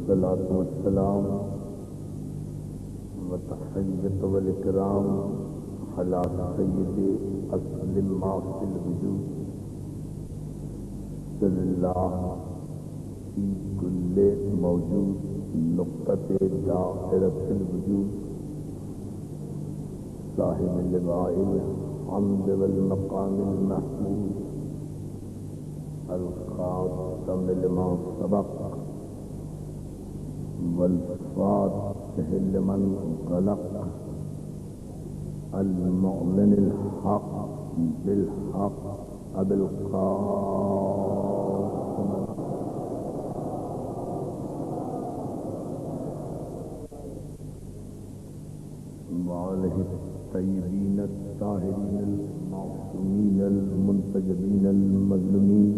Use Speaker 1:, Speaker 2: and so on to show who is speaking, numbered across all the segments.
Speaker 1: والصلاة والسلام والتحية والإكرام على سيد أصل ما في الوجود صلی اللہ في كل موجود نقطة دائرة الوجود صاحب اللواء الحمد والمقام المحمود الخاتم لما سبق والفاتح لمن غلق المؤمن الحق بالحق أبي القاسم وآله الطيبين الطاهرين المعصومين المنتجبين المظلومين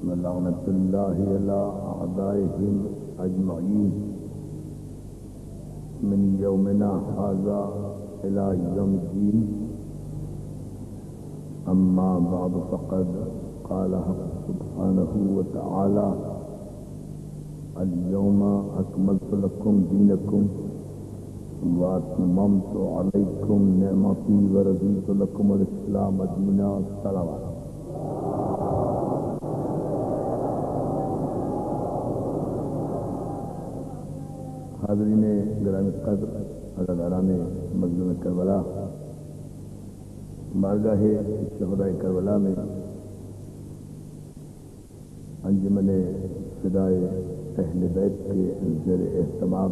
Speaker 1: ولعنة الله على أعدائهم أجمعين من يومنا هذا إلى يوم الدين. أما بعد فقد قال سبحانه وتعالى اليوم أكملت لكم دينكم وأتممت عليكم نعمتي ورضيت لكم الإسلام دينا. صلوات. حاضرین گرامی قدر، عزاداران مظلوم کربلا، بارگاہ شہدائے کربلا میں انجمن فدائے اہل بیت کے زیر اہتمام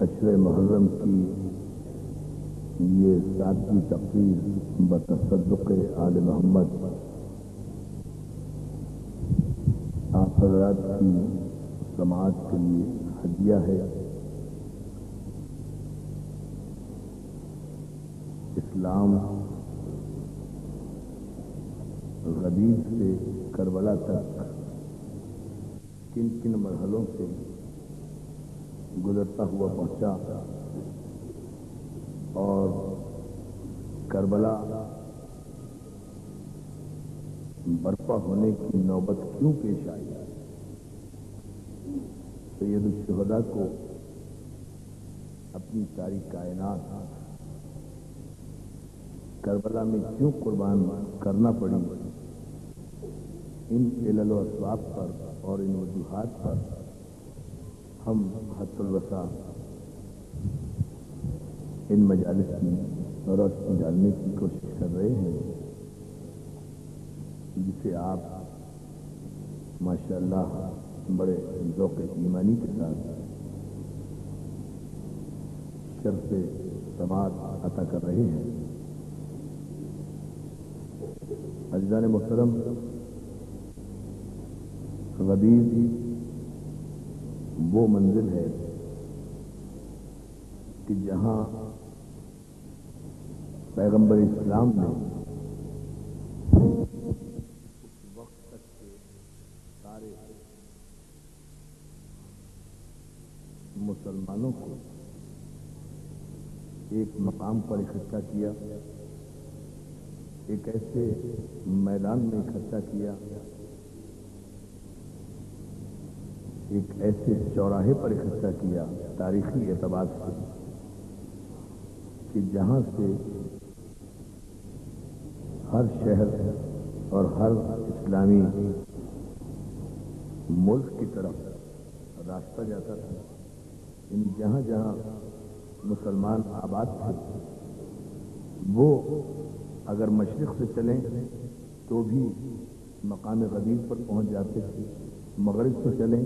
Speaker 1: عشر محرم کی یہ ساتویں تقریر بتصدق آل محمد آپ حضرات کی سماعت کے لیے ہدیہ ہے. اسلام غدیر سے کربلا تک کن کن مرحلوں سے گزرتا ہوا پہنچا اور کربلا برپا ہونے کی نوبت کیوں پیش آئی. سید الشہداء کو اپنی ساری کائنات کربلا میں کیوں قربان کرنا پڑی، ان علل و اسباب پر اور ان وجوہات پر ہم حد الوسع ان مجالس میں روشنی ڈالنے کی کوشش کر رہے ہیں، جسے آپ ماشاءاللہ بڑے ذوق ایمانی کے ساتھ شرف سماعت عطا کر رہے ہیں. عزیزان محترم، غدیر وہ منزل ہے کہ جہاں پیغمبر اسلام نے وقت تک کے سارے مسلمانوں کو ایک مقام پر اکٹھا کیا، ایک ایسے میدان میں اکٹھا کیا، ایک ایسے چوراہے پر اکٹھا کیا تاریخی اعتبار سے کہ جہاں سے ہر شہر اور ہر اسلامی ملک کی طرف راستہ جاتا تھا. یعنی جہاں جہاں مسلمان آباد تھے وہ اگر مشرق سے چلیں تو بھی مقام غدیر پر پہنچ جاتے تھے، مغرب سے چلیں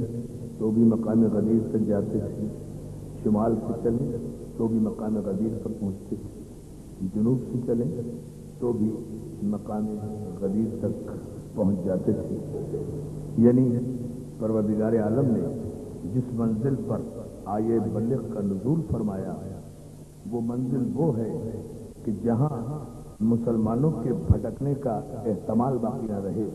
Speaker 1: تو بھی مقام غدیر تک جاتے تھے، شمال سے چلیں تو بھی مقام غدیر پر پہنچتے تھے، جنوب سے چلیں تو بھی مقام غدیر تک پہنچ جاتے تھے. یعنی پروردگار عالم نے جس منزل پر آیے بلغ کا نزول فرمایا وہ منزل وہ ہے کہ جہاں مسلمانوں کے بھٹکنے کا احتمال باقی نہ رہے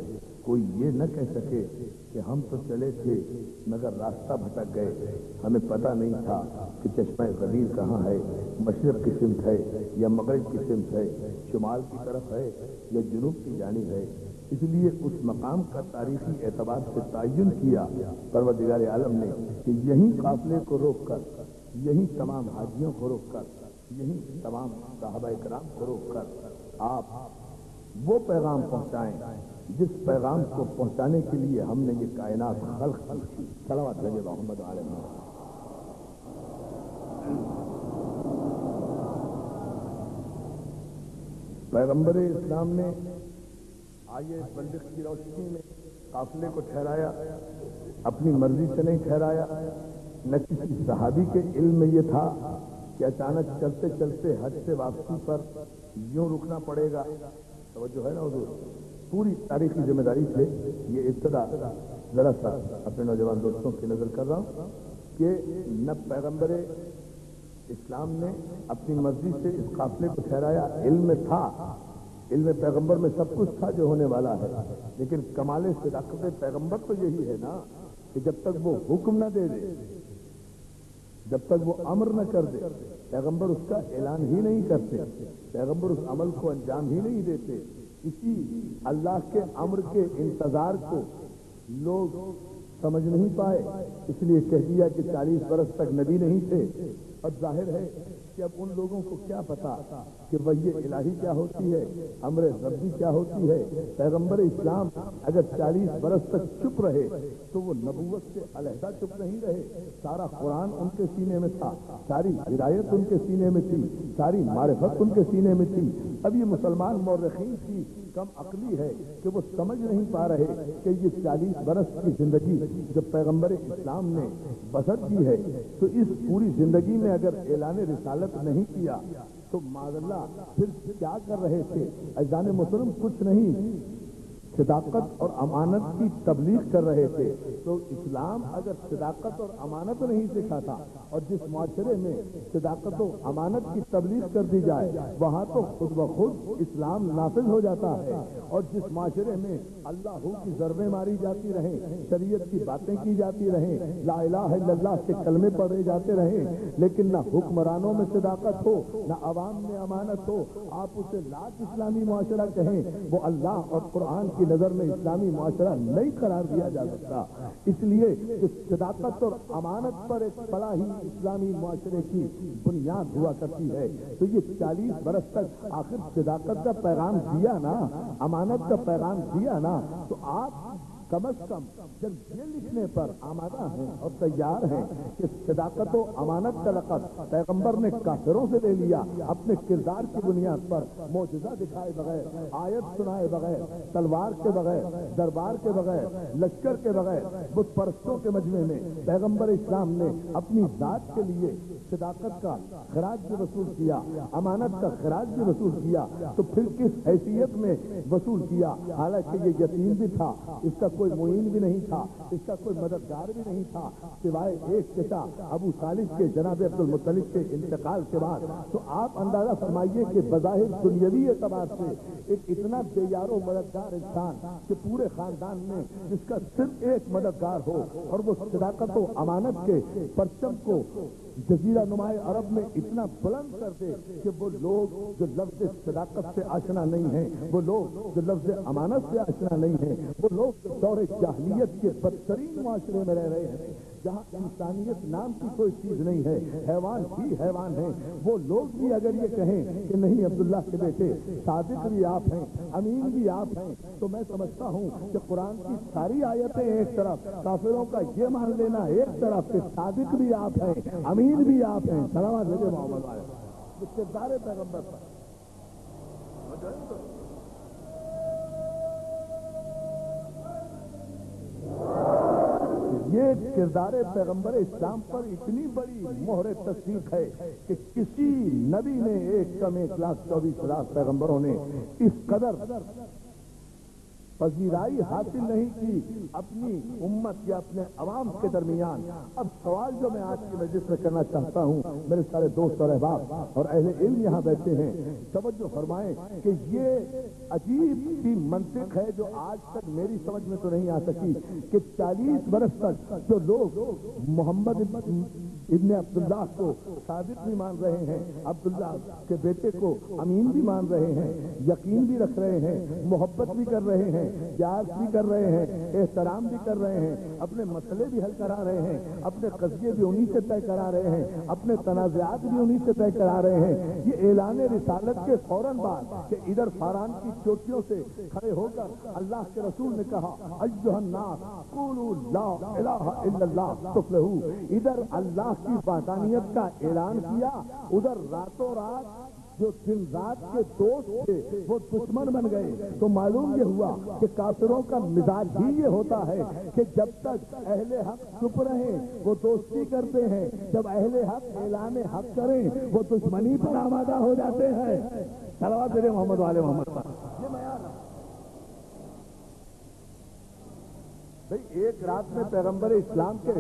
Speaker 1: کوئی یہ نہ کہہ سکے کہ ہم تو چلے تھے مگر راستہ بھٹک گئے، ہمیں پتہ نہیں تھا کہ چشمہ غدیر کہاں ہے، مشرق کی سمت ہے یا مغرب کی سمت ہے، شمال کی طرف ہے یا جنوب کی جانب ہے۔ اس لیے اس مقام کا تاریخی اعتبار سے تعین کیا پروردگار عالم نے کہ یہیں قافلے کو روک کر، یہیں تمام حاجیوں کو روک کر، یہیں تمام صحابہ کرام کو روک کر آپ وہ پیغام پہنچائیں جس پیغام کو پہنچانے کے لیے ہم نے یہ کائنات خلق کی۔ صلوات علی محمد علیہ وسلم۔ پیغمبر اسلام نے آیے بلغ کی روشنی میں قافلے کو ٹھہرایا، اپنی مرضی سے نہیں ٹھہرایا، نہ کسی صحابی کے علم میں یہ تھا کہ اچانک چلتے چلتے حج سے واپسی پر یوں رکنا پڑے گا۔ توجہ ہے نا حضور؟ پوری تاریخی ذمہ داری سے یہ ابتدا ذرا سا اپنے نوجوان دوستوں کی نظر کر رہا ہوں کہ نہ پیغمبر اسلام نے اپنی مرضی سے اس قافلے کو ٹھہرایا، علم میں تھا، علم پیغمبر میں سب کچھ تھا جو ہونے والا ہے، لیکن کمال صداقت پیغمبر تو یہی ہے نا کہ جب تک وہ حکم نہ دے دے، جب تک وہ امر نہ کر دے، پیغمبر اس کا اعلان ہی نہیں کرتے، پیغمبر اس عمل کو انجام ہی نہیں دیتے۔ اسی اللہ کے امر کے انتظار کو لوگ سمجھ نہیں پائے، اس لیے کہہ دیا کہ 40 برس تک نبی نہیں تھے، اور ظاہر ہے کہ اب ان لوگوں کو کیا پتا کہ وحی الہی کیا ہوتی ہے، امر ربی کیا ہوتی ہے۔ پیغمبر اسلام اگر 40 برس تک چپ رہے تو وہ نبوت سے علیحدہ چپ نہیں رہے، سارا قرآن ان کے سینے میں تھا، ساری ہدایت ان کے سینے میں تھی، ساری معرفت ان کے سینے میں تھی۔ اب یہ مسلمان مورخین کی کم عقلی ہے کہ وہ سمجھ نہیں پا رہے کہ یہ 40 برس کی زندگی جب پیغمبر اسلام نے بسر کی ہے تو اس پوری زندگی میں اگر اعلان رسالت نہیں کیا تو معاذ اللہ پھر کیا کر رہے تھے؟ عزیزان محترم، کچھ نہیں، صداقت اور امانت کی تبلیغ کر رہے تھے۔ تو اسلام اگر صداقت اور امانت نہیں سکھاتا، اور جس معاشرے میں صداقت و امانت کی تبلیغ کر دی جائے وہاں تو خود بخود اسلام نافذ ہو جاتا ہے، اور جس معاشرے میں اللہ کی ضربیں ماری جاتی رہیں، شریعت کی باتیں کی جاتی رہیں، لا الہ الا اللہ کے کلمے پڑھے جاتے رہیں، لیکن نہ حکمرانوں میں صداقت ہو نہ عوام میں امانت ہو، آپ اسے لاکھ اسلامی معاشرہ کہیں، وہ اللہ اور قرآن کی نظر میں اسلامی معاشرہ نہیں قرار دیا جا سکتا۔ اس لیے کہ صداقت اور امانت پر ایک بڑا ہی اسلامی معاشرے کی بنیاد ہوا کرتی ہے۔ تو یہ 40 برس تک آخر صداقت کا پیغام دیا نا، امانت کا پیغام دیا نا، تو آپ کم از کم جب یہ لکھنے پر آمادہ ہیں اور تیار ہیں کہ صداقت و امانت کا لقب پیغمبر نے کافروں سے لے لیا، اپنے کردار کی بنیاد پر معجزہ دکھائے بغیر، آیت سنائے بغیر، تلوار کے بغیر، دربار کے بغیر، لشکر کے بغیر، بت پرستوں کے مجمع میں پیغمبر اسلام نے اپنی ذات کے لیے صداقت کا خراج بھی وصول کیا، امانت کا خراج بھی وصول کیا، تو پھر کس حیثیت میں وصول کیا؟ حالانکہ یہ یتیم بھی تھا، اس کا کوئی معین بھی نہیں تھا، اس کا کوئی مددگار بھی نہیں تھا سوائے ایک چچا ابو طالب کے، جناب عبد المطلب کے انتقال کے بعد۔ تو آپ اندازہ فرمائیے کہ بظاہر دنیاوی اعتبار سے ایک اتنا بے یار و مددگار انسان کہ پورے خاندان میں جس کا صرف ایک مددگار ہو، اور وہ صداقت و امانت کے پرچم کو جزیرہ نمائے عرب میں اتنا بلند کر دے کہ وہ لوگ جو لفظ صداقت سے آشنا نہیں ہیں، وہ لوگ جو لفظ امانت سے آشنا نہیں ہیں، وہ لوگ دور جاہلیت کے بدترین معاشرے میں رہ رہے ہیں جہاں انسانیت نام کی کوئی چیز نہیں ہے، حیوان ہی حیوان ہیں، وہ لوگ بھی اگر یہ کہیں کہ نہیں عبداللہ کے بیٹے صادق بھی آپ ہیں، امین بھی آپ ہیں، تو میں سمجھتا ہوں کہ قرآن کی ساری آیتیں ایک طرف، کافروں کا یہ مان لینا ایک طرف کہ صادق بھی آپ ہیں، امین بھی آپ ہیں۔ سلامات بھیجے محمد علیہ کردار پیغمبر پر۔ یہ کردار پیغمبر اسلام پر اتنی بڑی مہر تصدیق ہے کہ کسی نبی نے 1,24,00,000 پیغمبروں نے اس قدر پذیرائی حاصل نہیں کی اپنی امت یا اپنے عوام کے درمیان۔ اب سوال جو میں آج کی مجلس میں کرنا چاہتا ہوں، میرے سارے دوست اور احباب اور اہل علم یہاں بیٹھے ہیں، توجہ فرمائیں کہ یہ عجیب سی منطق ہے جو آج تک میری سمجھ میں تو نہیں آ سکی کہ 40 برس تک جو لوگ محمد ابن عبداللہ کو صادق بھی مان رہے ہیں، عبداللہ کے بیٹے کو امین بھی مان رہے ہیں، یقین بھی رکھ رہے ہیں، محبت بھی کر رہے ہیں، پیار بھی کر رہے ہیں، احترام بھی کر رہے ہیں، اپنے مسئلے بھی حل کرا رہے ہیں، اپنے قضیے بھی انہی سے طے کرا رہے ہیں، اپنے تنازعات بھی انہی سے طے کرا رہے ہیں۔ یہ اعلان رسالت کے فوراً بعد کہ ادھر فاران کی چوٹیوں سے کھڑے ہو کر اللہ کے رسول نے کہا ایھا الناس قولوا لا الہ الا اللہ تفلحوا، ادھر اللہ کی وحدانیت کا اعلان کیا، ادھر راتوں رات جو دن رات کے دوست تھے وہ دشمن بن گئے۔ تو معلوم یہ ہوا کہ کافروں کا مزاج ہی یہ ہوتا ہے کہ جب تک اہل حق چپ رہیں وہ دوستی کرتے ہیں، جب اہل حق اعلان حق کریں وہ دشمنی پر آمادہ ہو جاتے ہیں۔ صلوات میرے محمد والے محمد پر۔ یہ معیار ہے بھئی، ایک رات میں پیغمبر اسلام کے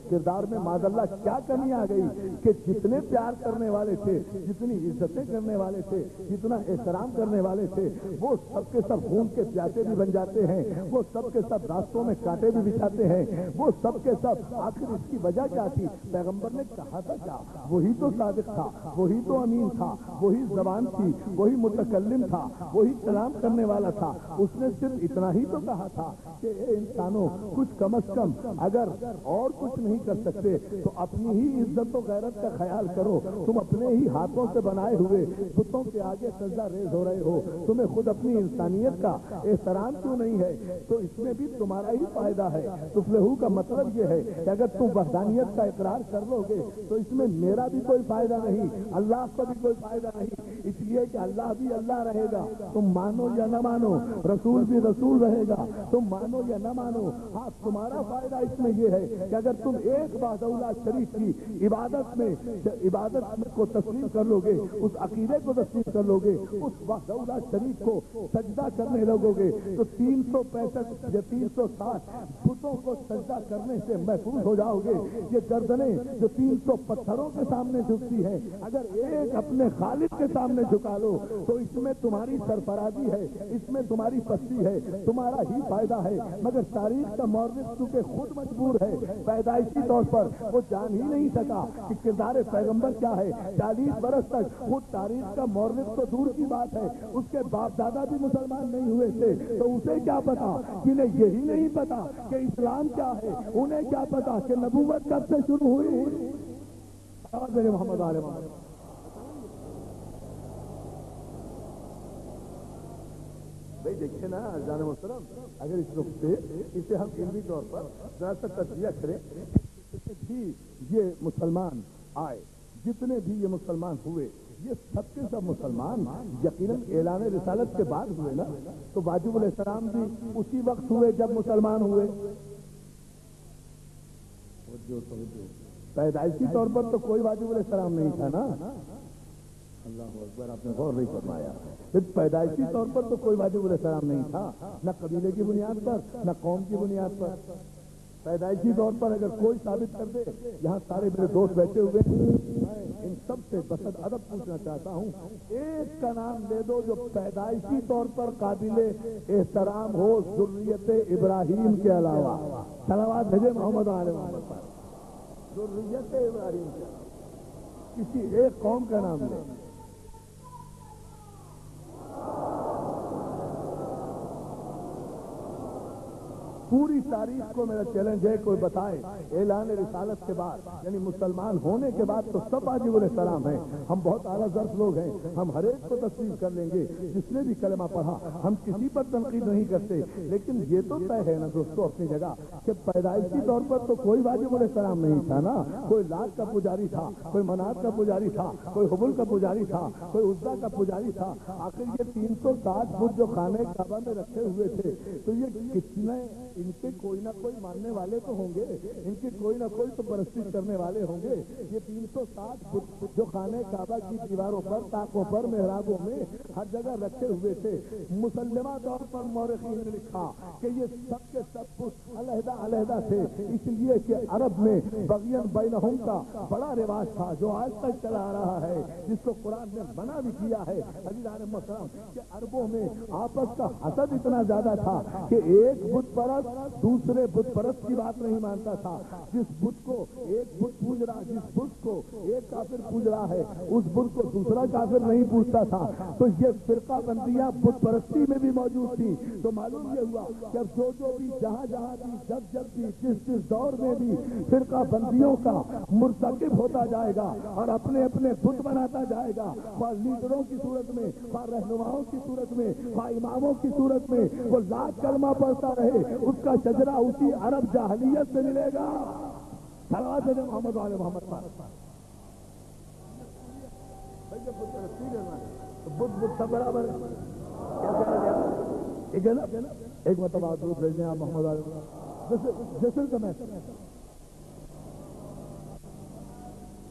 Speaker 1: کردار میں معاذ اللہ کیا کمی آ گئی کہ جتنے پیار کرنے والے تھے، جتنی عزتیں کرنے والے تھے، جتنا احترام کرنے والے تھے، وہ سب کے سب خون کے پیاسے بھی بن جاتے ہیں، وہ سب کے سب راستوں میں کانٹے بھی بچھاتے ہیں، وہ سب کے سب۔ آخر اس کی وجہ کیا تھی؟ پیغمبر نے کہا تھا کیا؟ وہی تو صادق تھا، وہی تو امین تھا، وہی زبان تھی، وہی متکلم تھا، وہی کلام کرنے والا تھا۔ اس نے صرف اتنا ہی تو کہا تھا کہ اے انسانوں، کچھ کم از کم اگر اور کچھ نہیں کر سکتے تو اپنی ہی عزت و غیرت کا خیال کرو۔ تم اپنے ہی ہاتھوں سے بنائے ہوئے بتوں کے آگے سجدہ ریز ہو رہے ہو، تمہیں خود اپنی انسانیت کا احترام کیوں نہیں ہے؟ تو اس میں بھی تمہارا ہی فائدہ ہے۔ تفلحو کا مطلب یہ ہے کہ اگر تم وحدانیت کا اقرار کر لو گے تو اس میں میرا بھی کوئی فائدہ نہیں، اللہ کا بھی کوئی فائدہ نہیں، اس لیے کہ اللہ بھی اللہ رہے گا، تم مانو یا نہ مانو، رسول بھی رسول رہے گا، تم مانو یا نہ مانو۔ ہاں، تمہارا فائدہ اس میں یہ ہے کہ اگر تم ایک وحدہ شریف کی عبادت کو تسلیم کر لو گے، اس عقیدے کو تسلیم کر لو گے، اس وحدہ شریف کو سجدہ کرنے لگو گے تو 365 یا 360 بتوں کو سجدہ کرنے سے محفوظ ہو جاؤ گے۔ یہ گردنیں جو 300 پتھروں کے سامنے جھکتی ہیں، اگر ایک اپنے خالق کے سامنے جھکا لو تو اس میں تمہاری سرفرازی ہے، اس میں تمہاری پستی ہے، تمہارا ہی فائدہ ہے۔ مگر تاریخ کا مورخ چونکہ خود مجبور ہے، پیدائشی طور پر وہ جان ہی نہیں سکا کہ کردار پیغمبر کیا ہے۔ 40 برس تک خود تاریخ کا مورخ تو دور کی بات ہے، اس کے باپ دادا بھی مسلمان نہیں ہوئے تھے، تو اسے کیا پتا؟ انہیں یہی نہیں پتا کہ اسلام کیا ہے، انہیں کیا پتا کہ نبوت کب سے شروع ہوئی؟ میرے محمد علیہ وسلم بھائی دیکھیں نا جان محترم، اگر اس نقطے اسے ہم علمی طور پر ذرا سا تجزیہ کریں، جتنے بھی یہ مسلمان آئے، جتنے بھی یہ مسلمان ہوئے، یہ سب کے سب مسلمان یقیناً اعلان رسالت کے بعد ہوئے نا، تو واجب الاحترام بھی اسی وقت ہوئے جب مسلمان ہوئے۔ پیدائشی طور پر تو کوئی واجب الاحترام نہیں تھا نا، اللہ اکبر، آپ نے غور نہیں فرمایا۔ پیدائشی طور پر تو کوئی واجب الاحترام نہیں تھا، نہ قبیلے کی بنیاد پر، نہ قوم کی بنیاد پر۔ پیدائشی طور پر اگر کوئی ثابت کر دے، یہاں سارے میرے دوست بیٹھے ہوئے میں ان سب سے بسد ادب پوچھنا چاہتا ہوں، ایک کا نام دے دو جو پیدائشی طور پر قابل احترام ہو ذریت ابراہیم کے علاوہ۔ صلوات بھیجے محمد علیہ وسلم پر۔ ذریت ابراہیم کے علاوہ کسی ایک قوم کا نام دے۔ پوری تاریخ کو میرا چیلنج ہے، کوئی بتائے اعلان رسالت کے بعد، یعنی مسلمان ہونے کے بعد تو سب واجب السلام ہیں، ہم بہت اعلیٰ ظرف لوگ ہیں، ہم ہر ایک کو تسلیم کر لیں گے جس نے بھی کلمہ پڑھا، ہم کسی پر تنقید نہیں کرتے، لیکن یہ تو طے ہے نا دوستو اپنی جگہ کہ پیدائشی طور پر تو کوئی واجب السلام نہیں تھا نا، کوئی لات کا پجاری تھا، کوئی منات کا پجاری تھا، کوئی حبل کا پجاری تھا، کوئی عزا کا پجاری تھا۔ آخر یہ 360 فٹ جو خانہ کعبہ میں رکھے ہوئے تھے تو یہ کتنے ان کے کوئی نہ کوئی ماننے والے تو ہوں گے، ان کے کوئی نہ کوئی تو پرستی کرنے والے ہوں گے۔ یہ 360 بت جو خانہ کعبہ کی دیواروں پر، طاقوں پر، محرابوں میں ہر جگہ رکھے ہوئے تھے، مسلمہ طور پر مورخین نے لکھا کہ یہ سب کے سب بت علیحدہ علیحدہ تھے، اس لیے کہ عرب میں بغین بینہم کا بڑا رواج تھا جو آج تک چلا آ رہا ہے، جس کو قرآن نے منع بھی کیا ہے عزیزان محترم، کہ عربوں میں آپس کا حسد اتنا زیادہ تھا کہ ایک بت پرست دوسرے بت پرست کی بات نہیں مانتا تھا۔ جس بت کو ایک بت پوج رہا، جس بت کو ایک کافر پوج رہا ہے، اس بت کو دوسرا کافر نہیں پوجتا تھا۔ تو یہ فرقہ بندیاں بت پرستی میں بھی موجود تھی۔ تو معلوم یہ ہوا کہ اب جو بھی جہاں جہاں بھی جب بھی جس دور میں بھی فرقہ بندیوں کا مرتکب ہوتا جائے گا اور اپنے اپنے بت بناتا جائے گا، خواہ لیڈروں کی صورت میں، خواہ رہنماؤں کی صورت میں، خواہ اماموں کی صورت میں، وہ ذات کلمہ پڑھتا رہے، اس کا شجرہ اسی عرب جاہلیت سے ملے گا۔ صلوات محمد علیہ محمد پر بت سب برابر ایک مرتبہ درود بھیجیں آپ محمد علیہ جیسے کا میں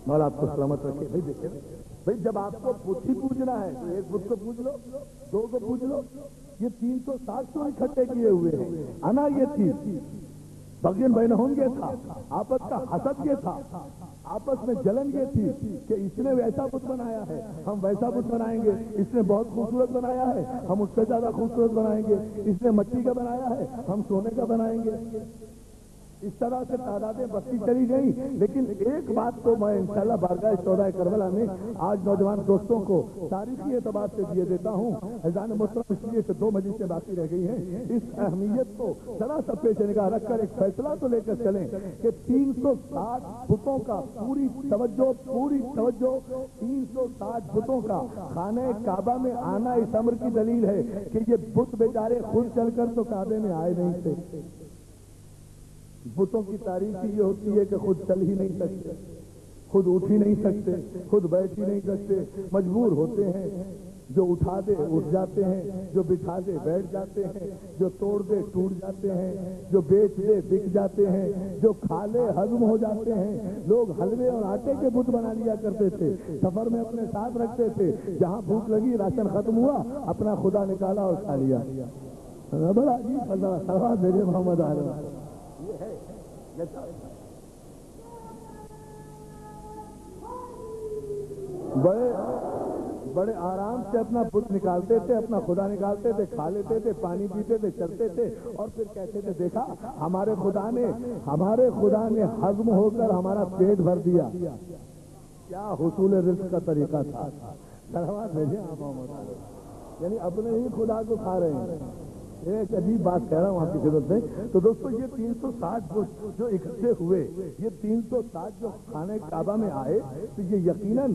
Speaker 1: مولا آپ کو سلامت رکھے۔ بھائی دیکھیں بھائی، جب آپ کو بت ہی پوجنا ہے تو ایک بت کو پوج لو، دو کو پوج لو۔ یہ 360 تو اکٹھے کیے ہوئے ہیں۔ انا یہ تھی بغین بینہم یہ تھا، آپس کا حسد یہ تھا، آپس میں جلن یہ تھی کہ اس نے ویسا بت بنایا ہے ہم ویسا بت بنائیں گے، اس نے بہت خوبصورت بنایا ہے ہم اس سے زیادہ خوبصورت بنائیں گے، اس نے مٹی کا بنایا ہے ہم سونے کا بنائیں گے۔ اس طرح سے تعدادیں بڑھتی چلی گئیں، لیکن ایک بات تو میں انشاءاللہ بارگاہ شہدائے کربلا میں آج نوجوان دوستوں کو تاریخی اعتبار سے دیے دیتا ہوں۔ اذان محترم اس لیے کہ 2 مجلسیں باقی رہ گئی ہیں، اس اہمیت کو ذرا سا پیش نگاہ رکھ کر ایک فیصلہ تو لے کر چلیں کہ 360 بتوں کا پوری توجہ 360 بتوں کا خانہ کعبہ میں آنا اس امر کی دلیل ہے کہ یہ بت بیچارے خود چل کر تو کعبے میں آئے نہیں تھے۔ بتوں کی تعریف یہ ہوتی ہے کہ خود چل ہی نہیں سکتے، خود اٹھ ہی نہیں سکتے، خود بیٹھ ہی نہیں سکتے، مجبور ہوتے ہیں، جو اٹھا دے اٹھ جاتے ہیں، جو بٹھا دے بیٹھ جاتے ہیں، جو توڑ دے ٹوٹ جاتے ہیں، جو بیچ دے بک جاتے ہیں، جو کھا لے ہضم ہو جاتے ہیں۔ لوگ حلوے اور آٹے کے بت بنا لیا کرتے تھے، سفر میں اپنے ساتھ رکھتے تھے، جہاں بھوک لگی راشن ختم ہوا اپنا خدا نکالا اور کھا لیا۔ بڑا عجیب فضا سوال میرے محمد عالم بڑے آرام سے اپنا بت نکالتے تھے، اپنا خدا نکالتے تھے، کھا لیتے تھے، پانی پیتے تھے، چلتے تھے اور پھر کہتے تھے دیکھا ہمارے خدا نے ہضم ہو کر ہمارا پیٹ بھر دیا۔ کیا حصول رزق کا طریقہ تھا۔ یعنی اپنے ہی خدا کو کھا رہے ہیں۔ ایک عجیب بات کہہ رہا ہوں آپ کی خدمت میں۔ تو دوستو یہ 360 جو اکٹھے ہوئے، یہ 360 جو خانہ کعبہ میں آئے، تو یہ یقیناً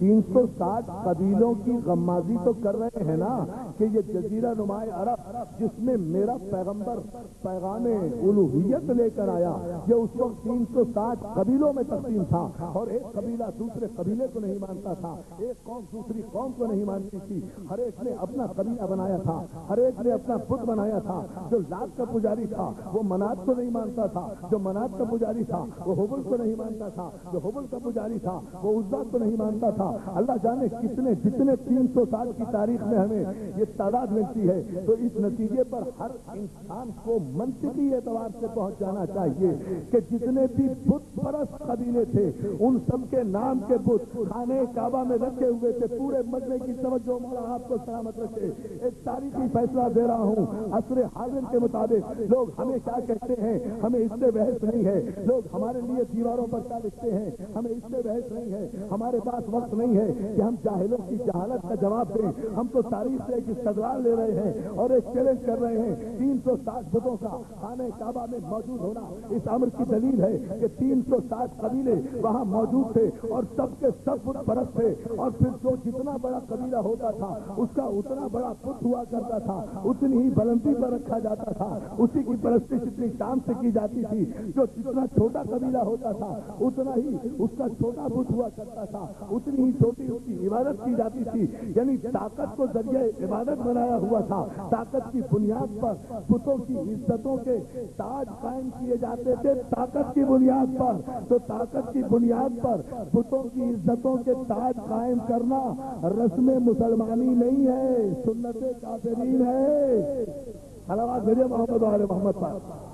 Speaker 1: 360 قبیلوں کی غمازی تو کر رہے ہیں نا کہ یہ جزیرہ نما عرب جس میں میرا پیغمبر پیغام الوہیت لے کر آیا، یہ اس وقت 360 قبیلوں میں تقسیم تھا اور ایک قبیلہ دوسرے قبیلے کو نہیں مانتا تھا، ایک قوم دوسری قوم کو نہیں مانتی تھی، ہر ایک نے اپنا قبیلہ بنایا تھا، ہر ایک نے اپنا بت بنایا تھا۔ جو لات کا پجاری تھا وہ منات کو نہیں مانتا تھا، جو منات کا پجاری تھا وہ حبل کو نہیں مانتا تھا، جو حبل کا پجاری تھا وہ عزا کو نہیں مانتا تھا۔ اللہ جانے کتنے جتنے 360 کی تاریخ میں ہمیں یہ تعداد ملتی ہے، تو اس نتیجے پر ہر انسان کو منطقی اعتبار سے پہنچ جانا چاہیے کہ جتنے بھی بت پرست قبیلے تھے ان سب کے نام کے بت خانہ کعبہ میں رکھے ہوئے تھے۔ پورے مجمع کی توجہ مولا آپ کو سلامت رکھے۔ ایک تاریخی فیصلہ دے رہا ہوں، عصر حاضر کے مطابق لوگ ہمیں کیا کہتے ہیں ہمیں اس سے بحث نہیں ہے۔ لوگ ہمارے لیے دیواروں پر کیا لکھتے ہیں ہمیں اس سے بحث نہیں ہے۔ ہمارے پاس وقت نہیں ہے کہ ہم جاہلوں کی جہالت کا جواب دیں۔ ہم تو تاریخ سے ایک استدلال لے رہے ہیں اور ایک چیلنج کر رہے ہیں۔ 360 بتوں کا خانہ کعبہ میں موجود ہونا اس امر کی دلیل ہے کہ 360 قبیلے وہاں موجود تھے اور سب کے سب بت پرست تھے، اور پھر جو جتنا بڑا قبیلہ ہوتا تھا اس کا اتنا بڑا بت ہوا کرتا تھا، اتنی ہی بلندی پر رکھا جاتا تھا، اسی کی پرستش اتنی شان سے کی جاتی تھی۔ جو جتنا چھوٹا قبیلہ ہوتا تھا اتنا ہی اس کا چھوٹا بت ہوا کرتا تھا، اتنی ہی چھوٹی اس کی عبادت کی جاتی تھی۔ یعنی طاقت کو ذریعہ عبادت
Speaker 2: ضمانت بنایا ہوا تھا. طاقت کی بنیاد پر بتوں کی عزتوں کے تاج قائم کیے جاتے تھے, طاقت کی بنیاد پر. تو طاقت کی بنیاد پر بتوں کی عزتوں کے تاج قائم کرنا رسم مسلمانی نہیں ہے, سنت کافرین ہے. صلوات بھیجے محمد و آل محمد پر.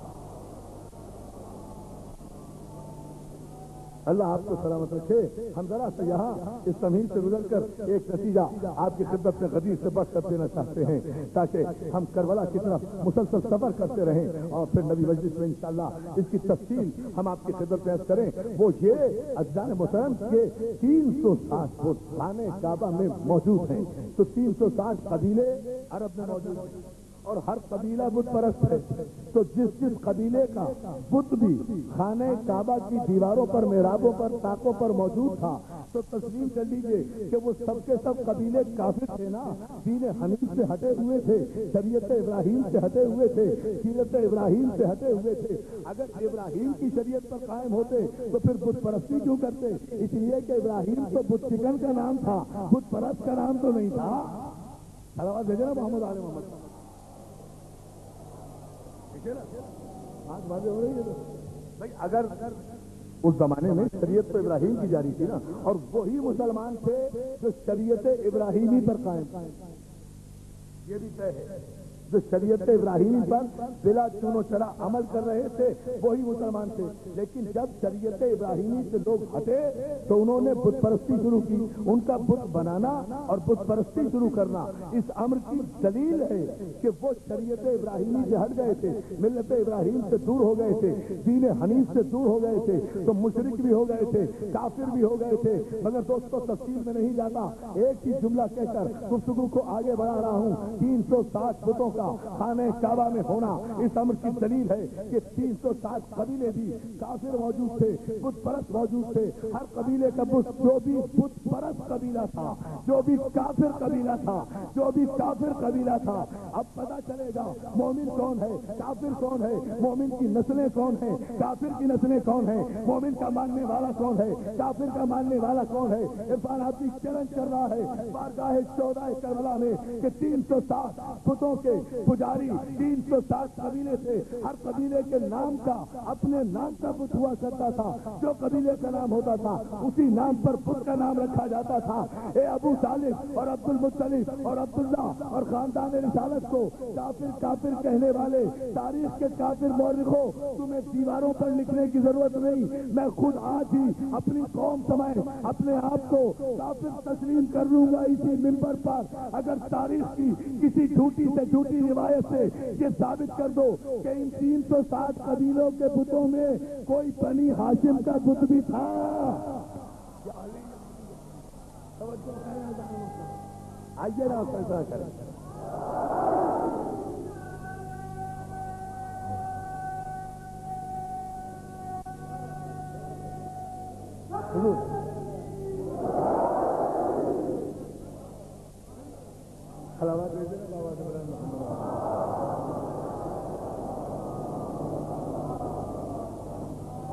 Speaker 2: اللہ آپ کو سلامت رکھے. ہم ذرا سے یہاں اس تمہید سے گزر کر ایک نتیجہ آپ کی خدمت میں غدیر سے بس کر دینا چاہتے ہیں تاکہ ہم کربلا کی طرف مسلسل سفر کرتے رہیں اور پھر نبی مجلس میں انشاءاللہ اس کی تفصیل ہم آپ کی خدمت میں عرض کریں. وہ یہ عزیزان محترم کے 360 فٹ خانہ کعبہ میں موجود ہیں. تو 360 قبیلے عرب میں موجود ہیں اور ہر قبیلہ بت پرست ہے. تو جس قبیلے کا بت بھی خانہ کعبہ کی دیواروں پر, محرابوں پر, طاقوں پر موجود تھا, تو تسلیم کر لیجئے کہ وہ سب کے سب قبیلے کافر تھے نا, دین حنیف سے ہٹے ہوئے تھے, شریعت ابراہیم سے ہٹے ہوئے تھے, سیرت ابراہیم سے ہٹے ہوئے تھے. اگر ابراہیم کی شریعت پر قائم ہوتے تو پھر بت پرستی کیوں کرتے؟ اس لیے کہ ابراہیم تو بت چکن کا نام تھا, بت پرست کا نام تو نہیں تھا. صلوات بھیجے نا محمد آل محمد. باتیں ہو رہی ہے بھائی. اگر اس زمانے میں شریعت تو ابراہیم کی جاری تھی نا, اور وہی مسلمان تھے جو شریعت ابراہیمی پر قائم, یہ بھی طے ہے, جو شریعت ابراہیمی پر بلا چون و چرا عمل کر رہے تھے وہی مسلمان تھے. لیکن جب شریعت ابراہیمی سے لوگ ہٹے تو انہوں نے بت پرستی شروع کی. ان کا بت بنانا اور بت پرستی شروع کرنا اس امر کی دلیل ہے کہ وہ شریعت ابراہیمی سے ہٹ گئے تھے, ملت ابراہیم سے دور ہو گئے تھے, دین حنیف سے دور ہو گئے تھے. تو مشرک بھی ہو گئے تھے, کافر بھی ہو گئے تھے. مگر دوستوں تفصیل میں نہیں جاتا, ایک ہی جملہ کہہ کر گفتگو کو آگے بڑھا رہا ہوں. 360 بتوں کا خانہ کعبہ میں ہونا اس امر کی دلیل ہے کہ 360 قبیلے بھی کافر موجود تھے, بت پرست موجود تھے. ہر قبیلے کا بت, جو بھی بت پرست قبیلہ تھا, جو بھی کافر قبیلہ تھا, جو بھی کافر قبیلہ تھا. اب پتہ چلے گا مومن کون ہے, کافر کون ہے, مومن کی نسلیں کون ہیں, کافر کی نسلیں کون ہیں, مومن کا ماننے والا کون ہے, کافر کا ماننے والا کون ہے. عرفان آپی چیلنج کر رہا ہے بارگاہ 14 کربلا میں کہ 360 بتوں کے پجاری 360 قبیلے سے, ہر قبیلے کے نام کا اپنے نام کا بت ہوا کرتا تھا. جو قبیلے کا نام ہوتا تھا اسی نام پر بت کا نام رکھا جاتا تھا. اے ابو طالب اور عبد المطلب اور عبداللہ اور خاندان رسالت کو کافر کافر کہنے والے تاریخ کے کافر مورخوں, تمہیں دیواروں پر لکھنے کی ضرورت نہیں. میں خود آج ہی اپنی قوم سمائے اپنے آپ کو کافر تسلیم کر لوں گا اسی منبر پر اگر تاریخ کی کسی جھوٹی سے جھوٹی روایت سے یہ ثابت کر دو کہ ان 360 قبیلوں کے بتوں میں کوئی بنی ہاشم کا بت بھی تھا. آئیے نا فیصلہ کریں.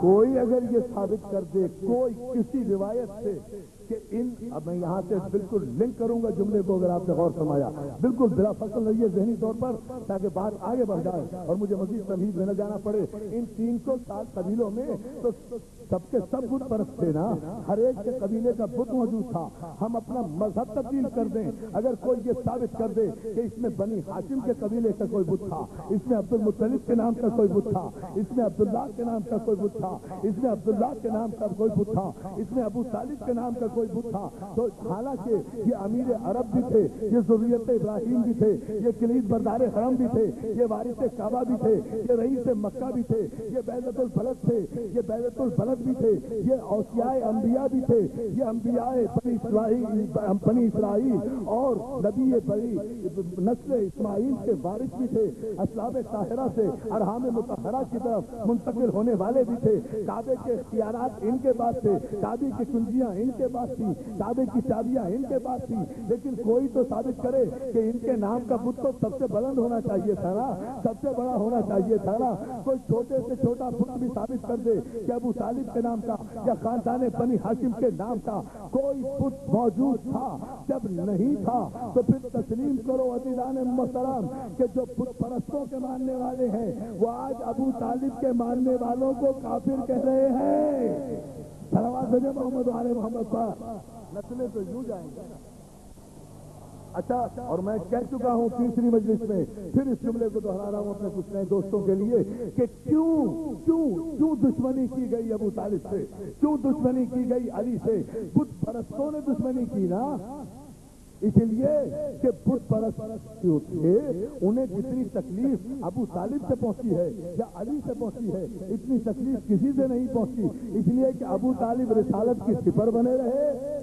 Speaker 2: کوئی اگر یہ ثابت کر دے کوئی کسی روایت سے کہ اب میں یہاں سے بالکل لنک کروں گا جملے کو, اگر آپ نے غور فرمایا بالکل بلا فصل رہیے ذہنی طور پر تاکہ بات آگے بڑھ جائے اور مجھے مزید تمہید میں نہ جانا پڑے. ان 360 قبیلوں میں تو سب کے سب بت پرست تھے نا, ہر ایک کے قبیلے کا بت موجود تھا. ہم اپنا مذہب تبدیل کر دیں اگر کوئی یہ ثابت کر دے کہ اس میں بنی ہاشم کے قبیلے کا کوئی بت تھا, اس میں عبد المطلب کے نام کا کوئی بت تھا, اس میں عبداللہ کے نام کا کوئی بت تھا, اس میں عبداللہ کے نام کا کوئی بت تھا, اس میں ابو طالب کے نام کا کوئی بت تھا. تو حالانکہ یہ امیر عرب بھی تھے, یہ ذریت ابراہیم بھی تھے, یہ کلید بردار حرم بھی تھے, یہ وارث کعبہ بھی تھے, یہ رئیس مکہ بھی تھے, یہ بیضۃ البلد تھے, یہ بیضۃ البلد بھی تھے, یہ اوصیاء انبیاء بھی تھے, یہ انبیاء بنی اسرائیل اور نبی بنی نسل اسماعیل کے وارث بھی تھے, اسلاب طاہرہ سے ارحام مطہرہ کی طرف منتقل ہونے والے بھی تھے. کعبے کے اختیارات ان کے پاس تھے, کعبے کی کنجیاں ان کے پاس پاس تھی، کعبے کی چابیاں ان کے پاس تھی، لیکن کوئی تو ثابت کرے کہ ان کے نام کا بت تو سب سے بلند ہونا چاہیے تھا نا، سب سے بڑا ہونا چاہیے تھا نا۔ کوئی چھوٹے سے چھوٹا بت بھی ثابت کر دے کہ ابو طالب کے نام کا یا خاندان بنی ہاشم کے نام کا کوئی بت موجود تھا۔ جب نہیں تھا تو پھر تسلیم کرو عزیزان محترم کہ جو بت پرستوں کے ماننے والے ہیں وہ آج ابو طالب کے ماننے والوں کو کافر کہہ رہے ہیں۔ صلوات بھیجے محمد والے محمد صاحب، نسلیں تو یوں جائیں گے۔ اچھا، اور میں کہہ چکا ہوں تیسری مجلس میں، پھر اس جملے کو دہرا رہا ہوں اپنے کچھ نئے دوستوں کے لیے کہ کیوں دشمنی کی گئی ابو طالب سے، کیوں دشمنی کی گئی علی سے؟ بت پرستوں نے دشمنی کی نا، اس لیے کہ بت پرست جو تھے انہیں جتنی تکلیف ابو طالب سے پہنچی ہے یا علی سے پہنچی ہے اتنی تکلیف کسی سے نہیں پہنچی، اس لیے کہ ابو طالب رسالت کی سپر بنے رہے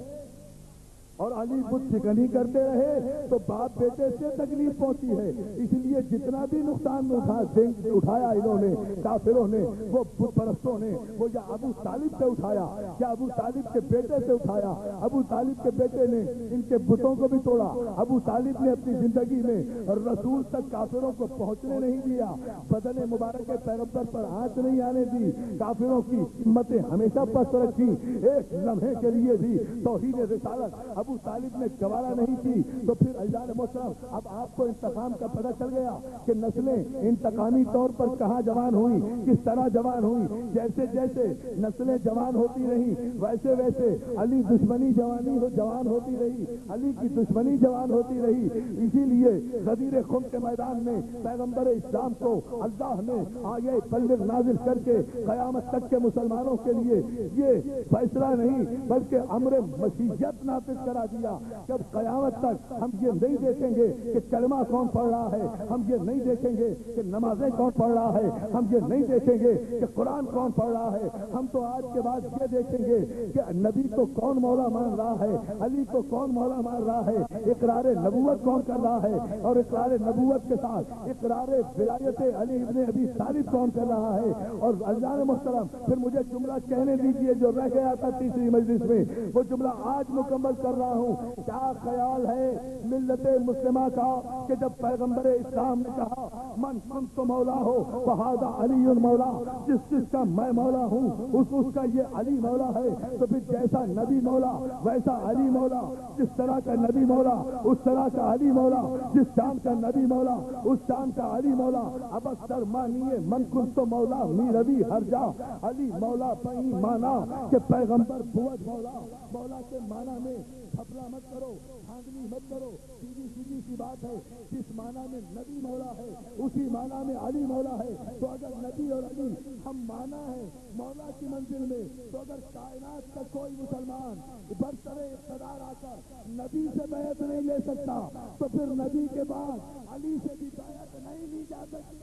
Speaker 2: اور علی بت شکنی کرتے رہے تو باپ بیٹے سے تکلیف پہنچی ہے۔ اس لیے جتنا بھی نقصان اٹھایا انہوں نے کافروں نے، وہ بت پرستوں نے، وہ یا ابو طالب سے اٹھایا یا ابو طالب کے بیٹے سے اٹھایا۔ ابو طالب کے بیٹے نے ان کے بتوں کو بھی توڑا، ابو طالب نے اپنی زندگی میں رسول تک کافروں کو پہنچنے نہیں دیا، بدن مبارک پیغمبر پر آنچ نہیں آنے دی، کافروں کی ہمتیں ہمیشہ پست رکھی، ایک لمحے کے لیے بھی توحید رسالت ابو طالب نے گوارا نہیں کی۔ تو پھر عزیزان محترم اب آپ کو انتقام کا پتہ چل گیا کہ نسلیں انتقامی طور پر کہاں جوان ہوئی، کس طرح جوان ہوئی۔ جیسے جیسے نسلیں جوان ہوتی رہی ویسے ویسے علی دشمنی جوان ہوتی رہی، علی کی دشمنی جوان ہوتی رہی۔ اسی لیے غدیر خم کے میدان میں پیغمبر اسلام کو اللہ نے آیے بلغ نازل کر کے قیامت تک کے مسلمانوں کے لیے یہ فیصلہ نہیں بلکہ امر مشیت نافذ کرا دیا۔ جب قیامت تک ہم یہ نہیں دیکھیں گے کہ کلمہ کون پڑھ رہا ہے، ہم یہ نہیں دیکھیں گے کہ نمازیں کون پڑھ رہا ہے، ہم یہ نہیں دیکھیں گے کہ قرآن کون پڑھ رہا ہے، ہم تو آج کے بعد یہ دیکھیں گے کہ نبی کو کون مولا مان رہا ہے، علی کو کون مولا مان رہا ہے، اقرار نبوت کون کر رہا ہے، اور اقرار نبوت کے ساتھ اقرار ولایت علی ابن ابی طالب کون کر رہا ہے۔ اور عزیزان محترم پھر مجھے جملہ کہنے دیجیے جو رہ گیا تھا تیسری مجلس میں، وہ جملہ آج مکمل کر رہا ہوں۔ کیا خیال ہے ملت مسلمہ کا کہ جب پیغمبر اسلام نے کہا من کنت مولا ہو فہذا علی مولا، جس کا میں مولا ہوں اس کا یہ علی مولا ہے، تو پھر جیسا نبی مولا ویسا علی مولا، جس طرح کا نبی مولا اس طرح کا علی مولا، جس شام کا نبی مولا اس شام کا علی مولا۔ اب اکثر مانیے من کنت مولا می ربی ہر جا، علی مولا پہی مانا کہ پیغمبر بود مولا۔ مولا کے معنی میں گھبرا مت کرو، دھاندلی مت کرو، سیدھی سی بات ہے، جس معنی میں نبی مولا ہے اسی معنی میں علی مولا ہے۔ تو اگر نبی اور علی ہم مانا ہے مولا کی منزل میں، تو اگر کائنات کا کوئی مسلمان برسر اقتدار آ کر نبی سے بیعت نہیں لے سکتا تو پھر نبی کے بعد علی سے بھی بیعت نہیں لی جا سکتی۔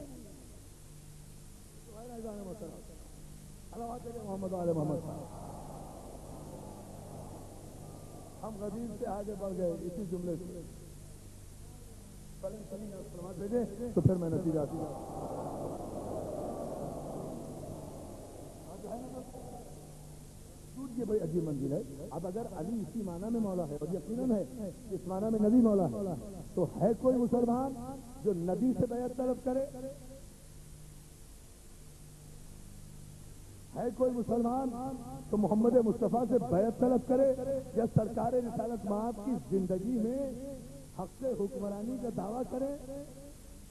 Speaker 2: محمد علیہ محمد ہم غدیر سے آگے بڑھ گئے اسی جملے سے، تو پھر میں نتیجہ یہ بڑی عجیب منزل ہے۔ اب اگر علی اسی معنی میں مولا ہے اور یقیناً ہے اس معنی میں نبی مولا ہے، تو ہے کوئی مسلمان جو نبی سے بیعت طلب کرے؟ ہے کوئی مسلمان تو محمد مصطفیٰ سے بیعت طلب کرے یا سرکار رسالت مآب کی زندگی میں حق حکمرانی کا دعویٰ کرے،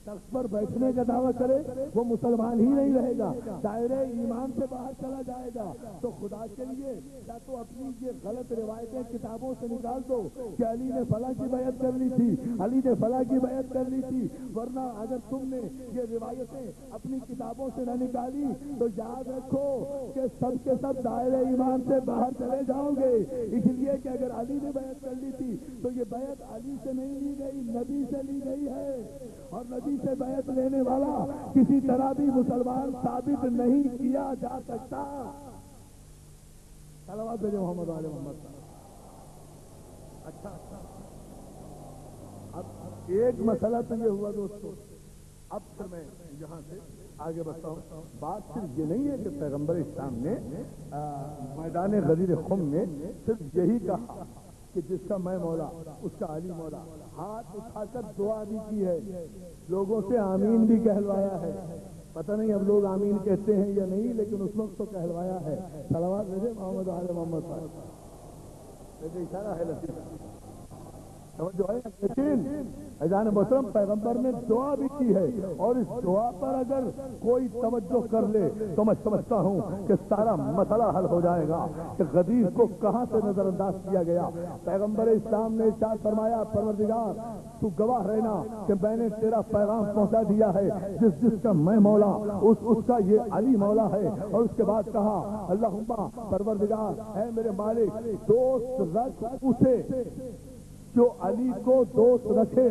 Speaker 2: تخت پر بیٹھنے کا دعویٰ کرے؟ وہ مسلمان ہی نہیں رہے گا، دائرہ ایمان سے باہر چلا جائے گا۔ تو خدا کے لیے یا تو اپنی یہ غلط روایتیں کتابوں سے نکال دو کہ علی نے فلاں کی بیعت کر لی تھی، علی نے فلاں کی بیعت کر لی تھی، ورنہ اگر تم نے یہ روایتیں اپنی کتابوں سے نہ نکالی تو یاد رکھو کہ سب کے سب دائرہ ایمان سے باہر چلے جاؤ گے۔ اس لیے کہ اگر علی نے بیعت کر لی تھی تو یہ بیعت علی سے نہیں لی گئی، نبی سے لی گئی ہے، اور نبی سے بیعت لینے والا کسی طرح بھی مسلمان ثابت نہیں کیا جا سکتا۔ صلوات بھیجو محمد علیہ محمد۔ اچھا اب ایک مسئلہ تو یہ ہوا دوستو اب پھر میں یہاں سے آگے بڑھتا ہوں. بات صرف یہ نہیں ہے کہ پیغمبر اسلام نے میدان غدیر خم میں صرف یہی کہا کہ جس کا میں مولا اس کا علی مولا. ہاتھ اٹھا کر دعا بھی کی ہے, لوگوں سے آمین بھی کہلوایا ہے. پتہ نہیں اب لوگ آمین کہتے ہیں یا نہیں, لیکن اس وقت تو کہلوایا ہے. صلوات بھیجے محمد آل محمد صاحب. اشارہ ہے لطیف جو ہے. لیکن اذان محترم پیغمبر نے دعا بھی کی ہے, اور اس دعا پر اگر کوئی توجہ کر لے تو میں سمجھتا ہوں کہ سارا مسئلہ حل ہو جائے گا کہ غدیر کو کہاں سے نظر انداز کیا گیا. پیغمبر اسلام نے ارشاد فرمایا پروردگار تو گواہ رہنا کہ میں نے تیرا پیغام پہنچا دیا ہے, جس جس کا میں مولا اس کا یہ علی مولا ہے. اور اس کے بعد کہا اللہم پروردگار اے میرے مالک دوست رکھ اسے جو علی کو دوست رکھے.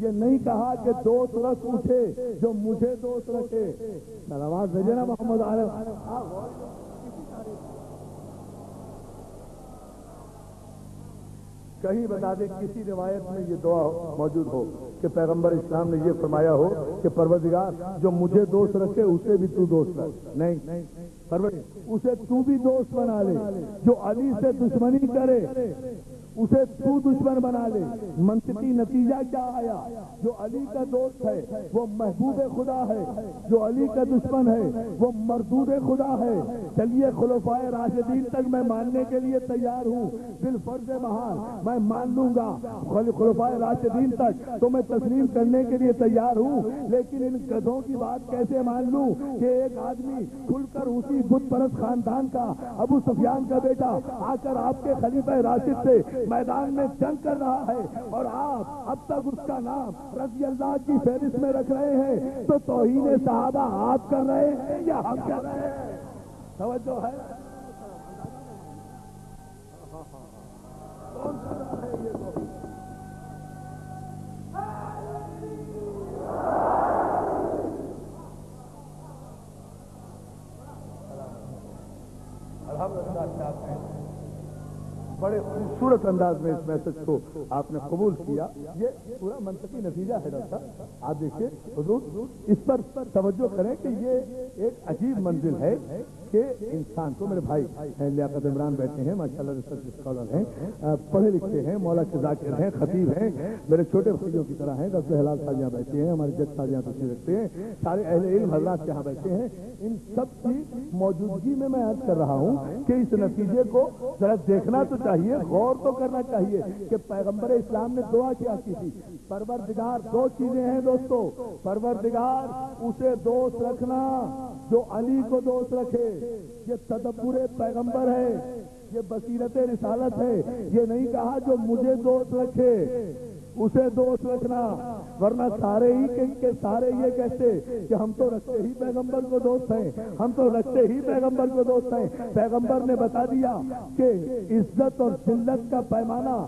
Speaker 2: یہ نہیں کہا کہ دوست رکھ اٹھے جو مجھے دوست رکھے. صلوات بھیجے نا محمد علیہ. کہیں بتا دیں کسی روایت میں یہ دعا موجود ہو کہ پیغمبر اسلام نے یہ فرمایا ہو کہ پروردگار جو مجھے دوست رکھے اسے بھی تو دوست رکھ. نہیں, اسے تو بھی دوست بنا لے. جو علی سے دشمنی کرے اسے تو دشمن بنا لے. منطقی نتیجہ کیا آیا؟ جو علی کا دوست ہے وہ محبوب خدا ہے, جو علی کا دشمن ہے وہ مردود خدا ہے. چلیے خلفائے راشدین تک میں ماننے کے لیے تیار ہوں, بالفرض محال میں مان لوں گا. خلفائے راشدین تک تو میں تسلیم کرنے کے لیے تیار ہوں, لیکن ان گدھوں کی بات کیسے مان لوں کہ ایک آدمی کھل کر اسی بت پرست خاندان کا ابو سفیان کا بیٹا آ کر آپ کے خلیفہ راشد سے میدان میں جنگ کر رہا ہے, اور آپ اب تک اس کا نام رضی اللہ کی فہرست میں رکھ رہے ہیں. تو توہین صحابہ آپ کر رہے ہیں یا ہم کر رہے ہیں؟ توجہ ہے. کون کر رہا ہے یہ توہین؟ الحمدللہ بڑے خوبصورت انداز میں اس میسج کو آپ نے قبول کیا. یہ پورا منطقی نتیجہ ہے ڈاکٹر صاحب. آپ دیکھیے حضور اس پر توجہ کریں کہ یہ ایک عجیب منزل ہے کہ انسان کو, میرے بھائی لیاقت عمران بیٹھے ہیں ماشاءاللہ ریسرچ اسکالر ہیں, پڑھے لکھے ہیں, مولا کے ذاکر ہیں, خطیب ہیں, میرے چھوٹے بھائیوں کی طرح ہیں. ڈاکٹر ہلال صاحب یہاں بیٹھے ہیں, ہمارے جج صاحب یہاں تشریف رکھتے ہیں, سارے اہل علم حضرات یہاں بیٹھے ہیں. ان سب کی موجودگی میں عرض کر رہا ہوں کہ اس نتیجے کو ذرا دیکھنا تو چاہیے, غور تو کرنا چاہیے کہ پیغمبر اسلام نے دعا کیا کی تھی. پروردگار دو چیزیں ہیں دوستو. پروردگار اسے دوست رکھنا جو علی کو دوست رکھے. یہ تدبر پیغمبر ہے, یہ بصیرت رسالت ہے. یہ نہیں کہا جو مجھے دوست رکھے اسے دوست رکھنا, ورنہ سارے ہی کے سارے یہ کہتے کہ ہم تو رکھتے ہی پیغمبر کو دوست ہیں, ہم تو رکھتے ہی پیغمبر کو دوست ہیں. پیغمبر نے بتا دیا کہ عزت اور ذلت کا پیمانہ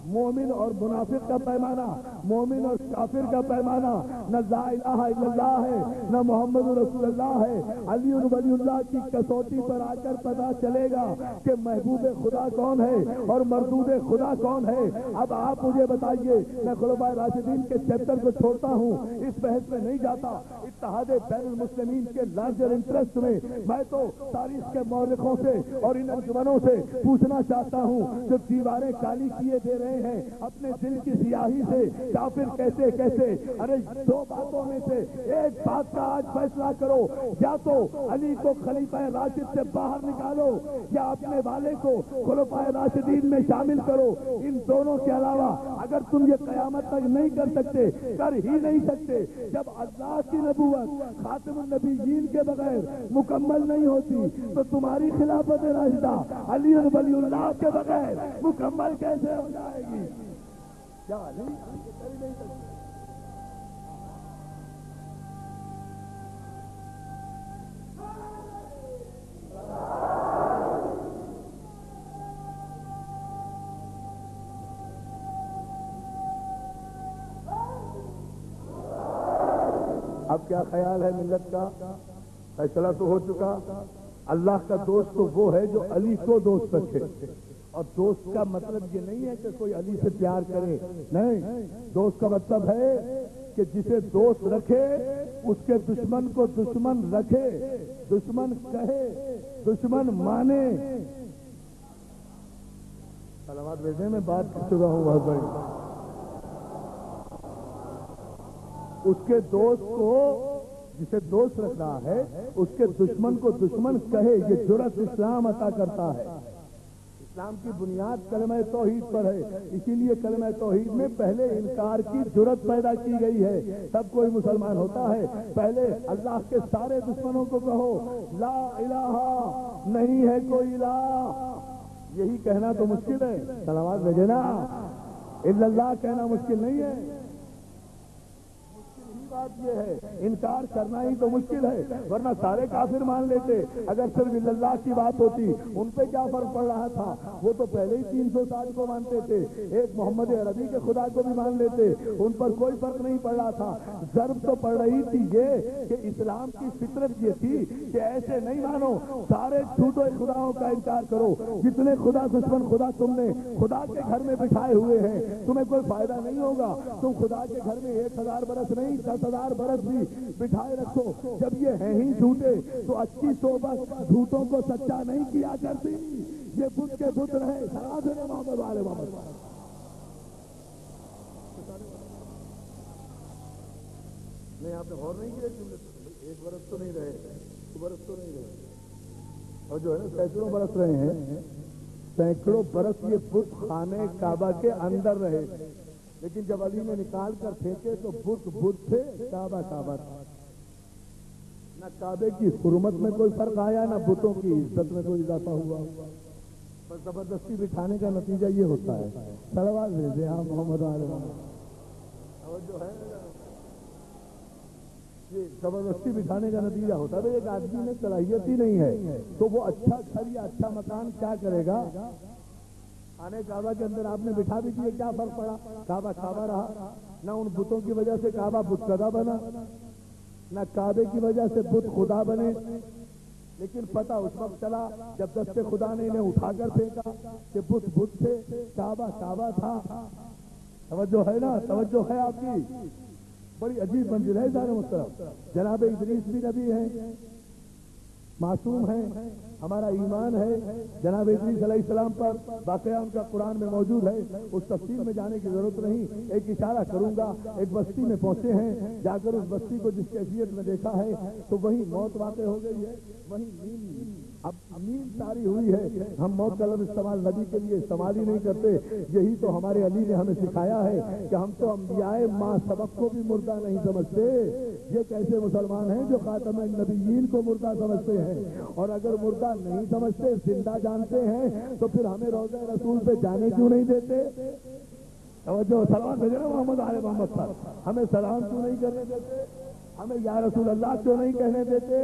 Speaker 2: مومن اور منافق کا پیمانہ, مومن اور کافر کا پیمانہ نہ لا الہ الا اللہ ہے نہ محمد رسول اللہ ہے. علی ولی اللہ کی کسوٹی پر آ کر پتا چلے گا کہ محبوب خدا کون ہے اور مردود خدا کون ہے. اب آپ مجھے بتائیے, میں خلفائے راشدین کے چیپٹر کو چھوڑتا ہوں, اس بحث میں نہیں جاتا. اتحاد بین المسلمین کے لارجر انٹرسٹ میں میں تو تاریخ کے مورخوں سے اور ان انجمنوں سے پوچھنا چاہتا ہوں جو دیواریں کالی کیے دے رہے ہیں اپنے دل کی سیاہی سے, کافر کیسے کیسے. ارے دو باتوں میں سے ایک بات کا آج فیصلہ کرو, یا تو علی کو خلیفہ راشد سے باہر نکالو یا اپنے والے کو خلفائے راشدین میں شامل کرو. ان دونوں کے علاوہ اگر تم یہ قیامت تک نہیں کر سکتے, کر ہی نہیں سکتے, جب اللہ کی نبوت خاتم النبیین کے بغیر مکمل نہیں ہوتی تو تمہاری خلافت راشدہ علی ولی اللہ کے بغیر مکمل کیسے ہو جائے گی؟ کیا نہیں سکتے. اب کیا خیال ہے ملت کا؟ فیصلہ تو ہو چکا. اللہ کا دوست تو وہ ہے جو علی کو دوست رکھے, اور دوست کا مطلب یہ نہیں ہے کہ کوئی علی سے پیار کرے, نہیں. دوست کا مطلب ہے کہ جسے دوست رکھے اس کے دشمن کو دشمن رکھے، دشمن کہے، دشمن مانے۔ سلامات بھیجیں، میں بات کر چکا ہوں بہت بڑی۔ اس کے دوست کو جسے دوست رکھ رہا ہے اس کے دشمن کو دشمن کہے، یہ جرأت اسلام عطا کرتا ہے۔ اسلام کی بنیاد کلمہ توحید پر ہے، اسی لیے کلمہ توحید میں پہلے انکار کی جرأت پیدا کی گئی ہے۔ تب کوئی مسلمان ہوتا ہے، پہلے اللہ کے سارے دشمنوں کو کہو لا الہ، نہیں ہے کوئی الہ۔ یہی کہنا تو مشکل ہے، سلامات بھیجے نا، الا اللہ کہنا مشکل نہیں ہے۔ بات یہ ہے انکار کرنا ہی تو مشکل ہے، ورنہ سارے کافر مان لیتے۔ اگر صرف اللہ کی بات ہوتی، ان پہ کیا فرق پڑ رہا تھا؟ وہ تو پہلے ہی 360 کو مانتے تھے، ایک محمد عربی کے خدا کو بھی مان لیتے، ان پر کوئی فرق نہیں پڑ رہا تھا۔ ضرب تو پڑ رہی تھی یہ کہ اسلام کی فطرت یہ تھی کہ ایسے نہیں مانو، سارے جھوٹے خداؤں کا انکار کرو۔ جتنے خدا دشمن خدا تم نے خدا کے گھر میں بٹھائے ہوئے ہیں، تمہیں کوئی فائدہ نہیں ہوگا۔ تم خدا کے گھر میں 1000 برس نہیں 10,000 برس بھی بٹھائے رکھو، جب یہ ہیں ہی جھوٹے تو اچھی صحبت جھوٹوں کو سچا نہیں کیا کرتی۔ یہ بت کے بت رہے، سراسر محمد والے محمد۔ نہیں آپ نے غور نہیں کیا، 1 برس تو نہیں رہے، 2 برس تو نہیں رہے، اور جو ہے نا سینکڑوں برس رہے ہیں، سینکڑوں برس یہ بت خانے کعبہ کے اندر رہے، لیکن جب علی نے نکال کر پھینکے تو بت بت تھے، کعبہ کعبہ تھا۔ نہ کعبے کی حرمت میں کوئی فرق آیا، نہ بتوں کی عزت میں کوئی اضافہ ہوا۔ پر زبردستی بٹھانے کا نتیجہ یہ ہوتا ہے، صلوات بھیجے ہاں محمد علیہ وسلم۔ اور جو ہے یہ زبردستی بٹھانے کا نتیجہ ہوتا ہے، ایک آدمی میں صلاحیت ہی نہیں ہے تو وہ اچھا گھر یا اچھا مکان کیا کرے گا؟ آنے کعبہ کے اندر آپ نے بٹھا بھی دیے، کیا فرق پڑا؟ کعبہ کعبہ رہا، نہ ان بتوں کی وجہ سے کعبہ بت خدا بنا، نہ کعبے کی وجہ سے بت خدا بنے۔ لیکن پتہ اس وقت چلا جب دست خدا نے انہیں اٹھا کر پھینکا کہ بت بت تھے، کعبہ کعبہ تھا۔ توجہ ہے نا، توجہ ہے آپ کی؟ بڑی عجیب منزل ہے سارے محترم۔ جناب ادریس بھی نبی ہیں، معصوم ہیں، ہمارا ایمان ہے جناب ادریس علیہ السلام پر، واقعہ ان کا قرآن میں موجود ہے، اس تفصیل میں جانے کی ضرورت نہیں۔ ایک اشارہ کروں گا، ایک بستی میں پہنچے ہیں، جا کر اس بستی کو جس کیفیت میں دیکھا ہے تو وہیں موت واقع ہو گئی ہے، وہیں نیند اب نیند طاری ہوئی ہے۔ ہم موت کا لفظ استعمال نبی کے لیے استعمال ہی نہیں کرتے، یہی تو ہمارے علی نے ہمیں سکھایا ہے کہ ہم تو انبیاء ماں سبق کو بھی مردہ نہیں سمجھتے۔ یہ کیسے مسلمان ہیں جو خاتم النبیین کو مردہ سمجھتے ہیں؟ اور اگر مردہ نہیں سمجھتے، زندہ جانتے ہیں، تو پھر ہمیں روضہ رسول پہ جانے کیوں نہیں دیتے؟ توجہ، سلام بھیجے نا محمد آل محمد پر، ہمیں سلام کیوں نہیں کرنے دیتے؟ ہمیں یا رسول اللہ کیوں نہیں کہنے دیتے؟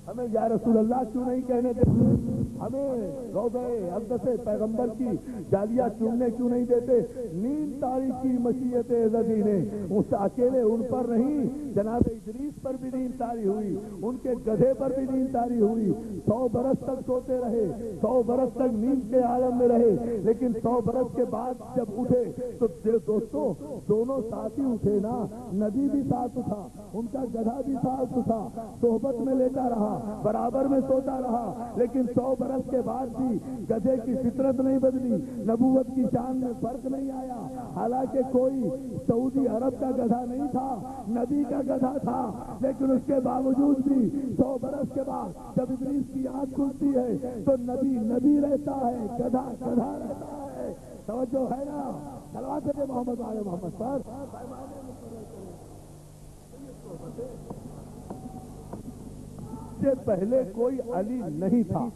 Speaker 2: ہمیں یا رسول اللہ کیوں نہیں کہنے دیتے؟ ہمیں روضہ اقدس پیغمبر کی ڈالیاں چومنے کیوں نہیں دیتے؟ نیند طاری کی مشیت عزتی نے اس اکیلے ان پر نہیں، جناب ادریس پر بھی نیند طاری ہوئی، ان کے گدھے پر بھی نیند طاری ہوئی۔ 100 برس تک سوتے رہے، 100 برس تک نیند کے عالم میں رہے، لیکن 100 برس کے بعد جب اٹھے تو دوستوں دونوں ساتھ ہی اٹھے نا، نبی بھی ساتھ اٹھا، ان کا گدھا بھی ساتھ اٹھا، صحبت میں لیتا رہا، برابر میں سوتا رہا، لیکن 100 برس کے بعد بھی گدھے کی فطرت نہیں بدلی، نبوت کی شان میں فرق نہیں آیا۔ حالانکہ کوئی سعودی عرب کا گدھا نہیں تھا، نبی کا گدھا تھا، لیکن اس کے باوجود بھی 100 برس کے بعد جب ادریس کی آنکھ کھلتی ہے تو نبی نبی رہتا ہے، گدھا گدھا رہتا ہے۔ توجہ ہے نا؟ صلوات محمد علیہ محمد پر۔ سے پہلے کوئی علی نہیں تھا،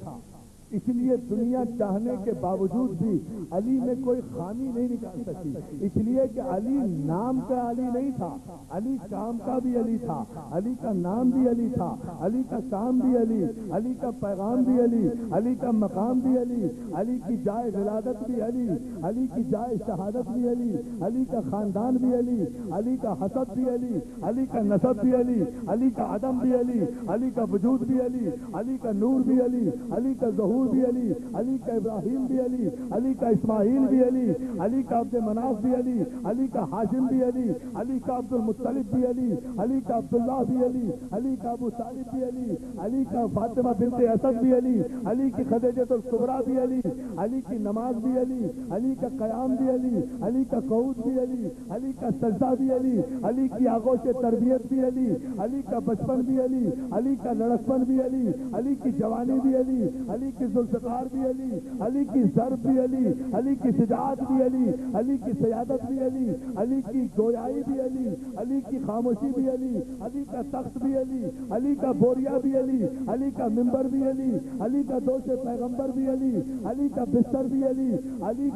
Speaker 2: اس لیے دنیا چاہنے کے باوجود بھی علی میں کوئی خامی نہیں نکال سکتی، اس لیے کہ علی نام کا علی نہیں تھا، علی کام کا بھی علی تھا، علی کا نام بھی علی تھا، علی کا کام بھی علی، علی کا پیغام بھی علی، علی کا مقام بھی علی، علی کی جائے ولادت بھی علی، علی کی جائے شہادت بھی علی، علی کا خاندان بھی علی، علی کا حسب بھی علی، علی کا نسب بھی علی، علی کا عدم بھی علی، علی کا وجود بھی علی، علی کا نور بھی علی، علی کا ظہور ظہور بھی علی، علی کا ابراہیم بھی علی، علی کا اسماعیل بھی علی، علی کا عبد مناف بھی علی، علی کا ہاشم بھی علی، علی کا عبد المطلب بھی علی، علی کا عبداللہ بھی علی، علی کا ابو طالب بھی علی، علی کا فاطمہ بنت اسد بھی علی، علی کی خدیجۃ الکبریٰ بھی علی، علی کی نماز بھی علی، علی کا قیام بھی علی، علی کا قعود بھی علی، علی کا سجدہ بھی علی، علی کی آغوش تربیت بھی علی، علی کا بچپن بھی علی، علی کا لڑکپن بھی علی، علی کی جوانی بھی علی، علی کی ذوالفقار بھی علی، علی کی ضرب بھی علی، علی کی شجاعت بھی علی، علی کی سیادت بھی علی، علی کی گویائی بھی علی، علی کی خاموشی بھی علی، علی کا تخت بھی علی، علی کا بوریا بھی علی، علی کا ممبر بھی علی، علی کا دوش پیغمبر بھی علی، علی کا بستر بھی علی، علی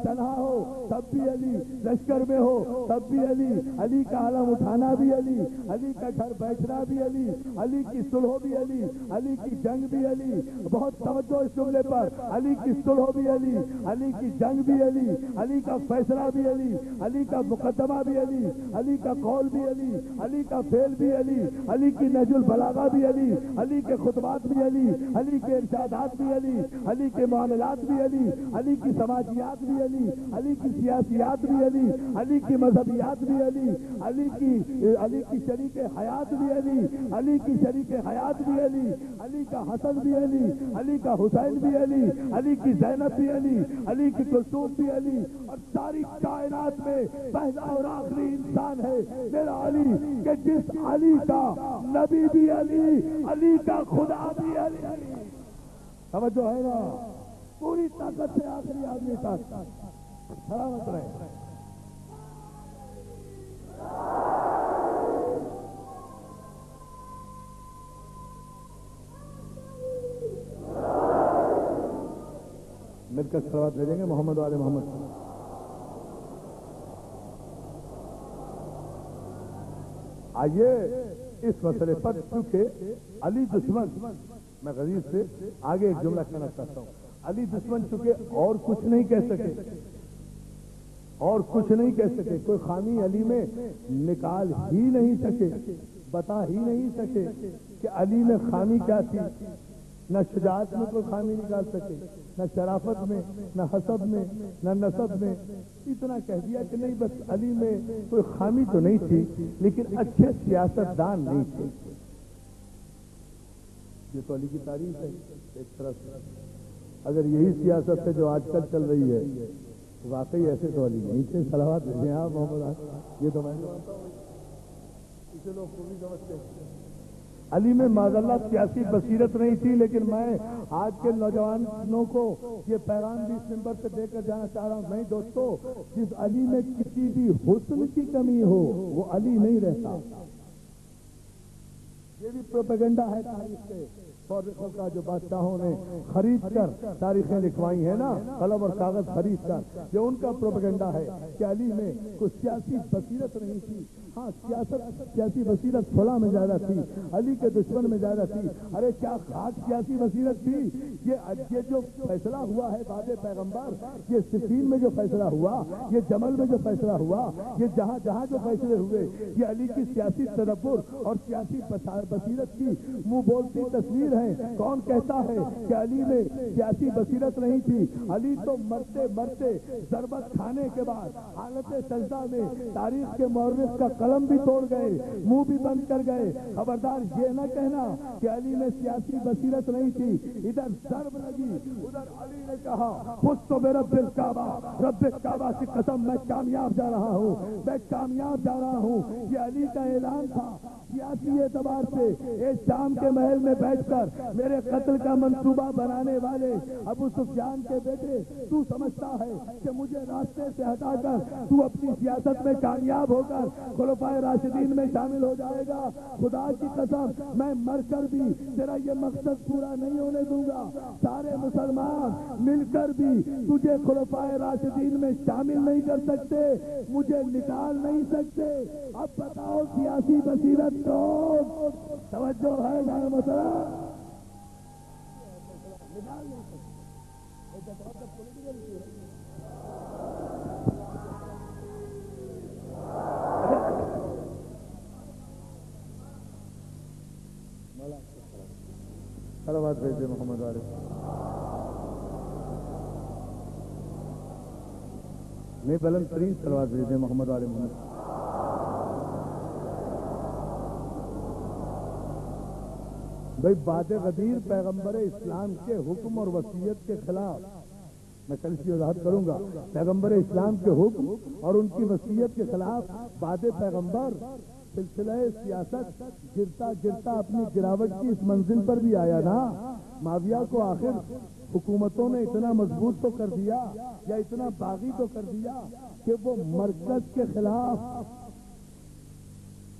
Speaker 2: تنہا ہو تب بھی علی، لشکر میں ہو تب بھی علی، علی کا علم اٹھانا بھی علی، علی کا گھر بیٹھنا بھی علی، علی کی صلح بھی علی، علی کی جنگ بھی علی، بہت توجہ اس جملے پر، علی کی صلح بھی علی، علی کی جنگ بھی علی، علی کا فیصلہ بھی علی، علی کا مقدمہ بھی علی، علی کا قول بھی علی، علی کا فعل بھی علی، علی کی نہج البلاغہ بھی علی، علی کے خطبات بھی علی، علی کے ارشادات بھی علی، علی کے معاملات بھی علی، علی کی سماجیات بھی علی، علی کی سیاسیات بھی علی، علی کی مذہبیات بھی علی، علی کی شریک حیات بھی علی، علی کی شریک حیات بھی علی، علی کا حسن بھی علی، علی کا حسین بھی علی، علی کی زینب بھی علی، علی کی کلثوم بھی علی، اور ساری کائنات میں پہلا اور آخری انسان ہے میرا علی، کہ جس علی کا نبی بھی علی، علی کا خدا بھی علی۔ توجہ ہے نا؟ پوری طاقت سے آخری آدمی تک سلامت رہے۔ مل کر صلوات بھیجیں گے محمد والے محمد۔ آئیے اس مسئلے پر، چونکہ علی دشمن، میں غریب سے آگے ایک جملہ کہنا چاہتا ہوں، علی دشمن چونکہ اور کچھ نہیں کہہ سکے، اور کچھ نہیں کہہ سکے، کوئی خامی علی میں نکال ہی نہیں سکے، بتا ہی نہیں سکے کہ علی میں خامی کیا تھی، نہ شجاعت میں کوئی خامی نکال سکے، نہ شرافت میں، نہ حسب میں، نہ نسب میں، اتنا کہہ دیا کہ نہیں بس علی میں کوئی خامی تو نہیں تھی لیکن اچھے سیاست دان نہیں تھے۔ یہ تو علی کی تعریف ہے ایک طرف سے۔ اگر یہی سیاست ہے جو آج کل چل رہی ہے تو واقعی ایسے تو علی نہیں تھے۔ صلوات بھیجیں آپ محمد، یہ تو میں اسے لوگ پوری سمجھتے ہیں۔ علی میں معاذ اللہ سیاسی بصیرت نہیں تھی، لیکن میں آج کے نوجوانوں کو یہ پیغام بھی اس ممبر سے دے کر جانا چاہ رہا ہوں، نہیں دوستو، جس علی میں کسی بھی حسن کی کمی ہو وہ علی نہیں رہتا۔ یہ بھی پروپیگنڈا ہے تاریخ سے، فورخوں کا جو بادشاہوں نے خرید کر تاریخیں لکھوائی ہیں نا، قلم اور کاغذ خرید کر، یہ ان کا پروپیگنڈا ہے کہ علی میں کوئی سیاسی بصیرت نہیں تھی۔ ہاں سیاسی بصیرت فلاں میں زیادہ تھی، علی کے دشمن میں زیادہ تھی۔ ارے کیا خاص سیاسی بصیرت تھی؟ یہ جو فیصلہ ہوا ہے بعد پیغمبر، یہ صفین میں جو فیصلہ ہوا، یہ جمل میں جو فیصلہ ہوا، یہ جہاں جہاں جو فیصلے ہوئے، یہ علی کی سیاسی تدبر اور سیاسی بصیرت کی منہ بولتی تصویر ہے۔ کون کہتا ہے کہ علی میں سیاسی بصیرت نہیں تھی؟ علی تو مرتے مرتے ضربت کھانے کے بعد حالت سجدہ میں تاریخ کے مورخ کا قلم بھی توڑ گئے، منہ بھی بند کر گئے۔ خبردار یہ نہ کہنا کہ علی میں سیاسی بصیرت نہیں تھی۔ ادھر ضرب لگی، ادھر علی نے کہا خود برب الکعبہ، رب کعبہ کی قسم میں کامیاب جا رہا ہوں، میں کامیاب جا رہا ہوں۔ یہ علی کا اعلان تھا۔ سیاسی اعتبار سے ایک شام کے محل میں بیٹھ کر میرے قتل کا منصوبہ بنانے والے ابو سفیان کے بیٹے، تو سمجھتا ہے کہ مجھے راستے سے ہٹا کر تو اپنی سیاست میں کامیاب ہو کر خلفائے راشدین میں شامل ہو جائے گا؟ خدا کی قسم میں مر کر بھی تیرا یہ مقصد پورا نہیں ہونے دوں گا۔ سارے مسلمان مل کر بھی تجھے خلفائے راشدین میں شامل نہیں کر سکتے، مجھے نکال نہیں سکتے۔ اب بتاؤ سیاسی بصیرت کون؟ توجہ ہے نا مسئلہ؟ نکال نہیں سکتے۔ صلوات بھیجے محمد والے۔ نہیں بلند ترین صلوات بھیجیں محمد والے محمد. بھائی باد غدیر پیغمبر اسلام کے حکم اور وصیت کے خلاف، میں کل اس کی وضاحت کروں گا، پیغمبر اسلام کے حکم اور ان کی وصیت کے خلاف باد پیغمبر سلسلہ سیاست گرتا گرتا اپنی گراوٹ کی اس منزل پر بھی آیا نا. معاویہ کو آخر حکومتوں نے اتنا مضبوط تو کر دیا یا اتنا باغی تو کر دیا کہ وہ مرکز کے خلاف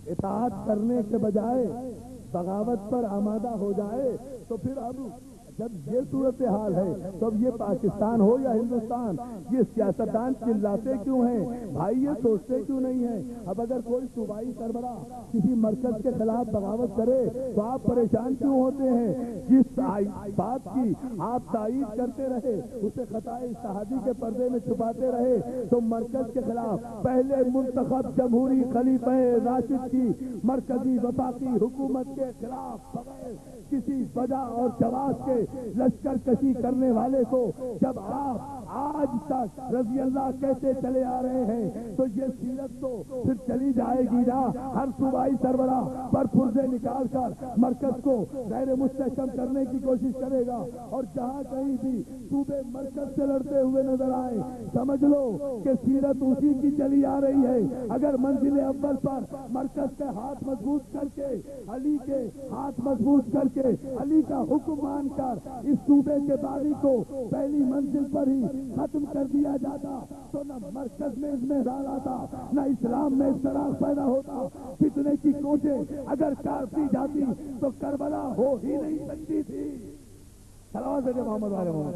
Speaker 2: اطاعت کرنے کے بجائے بغاوت پر آمادہ ہو جائے. تو پھر اب جب یہ صورتحال ہے تو اب یہ پاکستان ہو یا ہندوستان، یہ سیاستدان چلاتے کیوں ہیں بھائی، یہ سوچتے کیوں نہیں ہیں؟ اب اگر کوئی صوبائی سربراہ کسی مرکز کے خلاف بغاوت کرے تو آپ پریشان کیوں ہوتے ہیں؟ جس بات کی آپ تائید کرتے رہے اسے خطائے اجتہادی کے پردے میں چھپاتے رہے. تو مرکز کے خلاف پہلے منتخب جمہوری خلیفہ راشد کی مرکزی وفاقی حکومت کے خلاف بغیر کسی وجہ اور جواز کے لشکر کشی کرنے والے کو جب آپ آج تک رضی اللہ کہتے چلے آ رہے ہیں تو یہ سیرت تو پھر چلی جائے گی نا. ہر صوبائی سربراہ پر پرزے نکال کر مرکز کو غیر مستحکم کرنے کی کوشش کرے گا، اور جہاں کہیں بھی صوبے مرکز سے لڑتے ہوئے نظر آئے سمجھ لو کہ سیرت اسی کی چلی آ رہی ہے. اگر منزل اول پر مرکز کے ہاتھ مضبوط کر کے علی کے ہاتھ مضبوط کر کے علی کا حکم مان کر اس صوبے کے باغی کو پہلی منزل پر ہی ختم کر دیا جاتا تو نہ مرکز میں اطمینان آتا، نہ اسلام میں اضطراب پیدا ہوتا. فتنے کی کوشش اگر کرتی جاتی تو کربلا ہو ہی نہیں سکتی تھی. صلوات محمد والے محمد.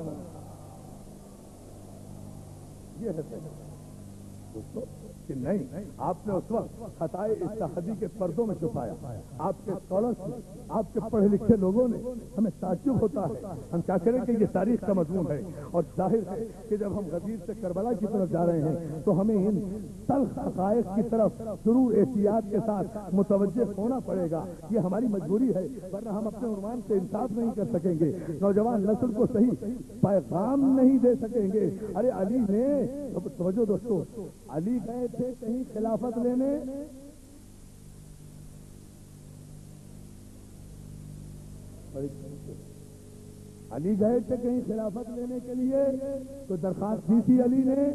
Speaker 2: یہ ہے دوستو کہ نہیں، آپ نے اس وقت خطائے اجتہادی کے پردوں میں چھپایا. آپ کے اسکالرس، آپ کے پڑھے لکھے لوگوں نے، ہمیں تعجب ہوتا ہے، ہم کیا کریں کہ یہ تاریخ کا مضمون ہے. اور ظاہر ہے کہ جب ہم غدیر سے کربلا کی طرف جا رہے ہیں تو ہمیں ان تلخ حقائق کی طرف ضرور احتیاط کے ساتھ متوجہ ہونا پڑے گا. یہ ہماری مجبوری ہے، ورنہ ہم اپنے عنوان سے انصاف نہیں کر سکیں گے، نوجوان نسل کو صحیح پیغام نہیں دے سکیں گے. ارے علی نے، توجہ دوستو، علی گئے تھے کہیں خلافت لینے، علی گئے تھے کہیں خلافت لینے کے لیے، تو درخواست دی تھی علی نے،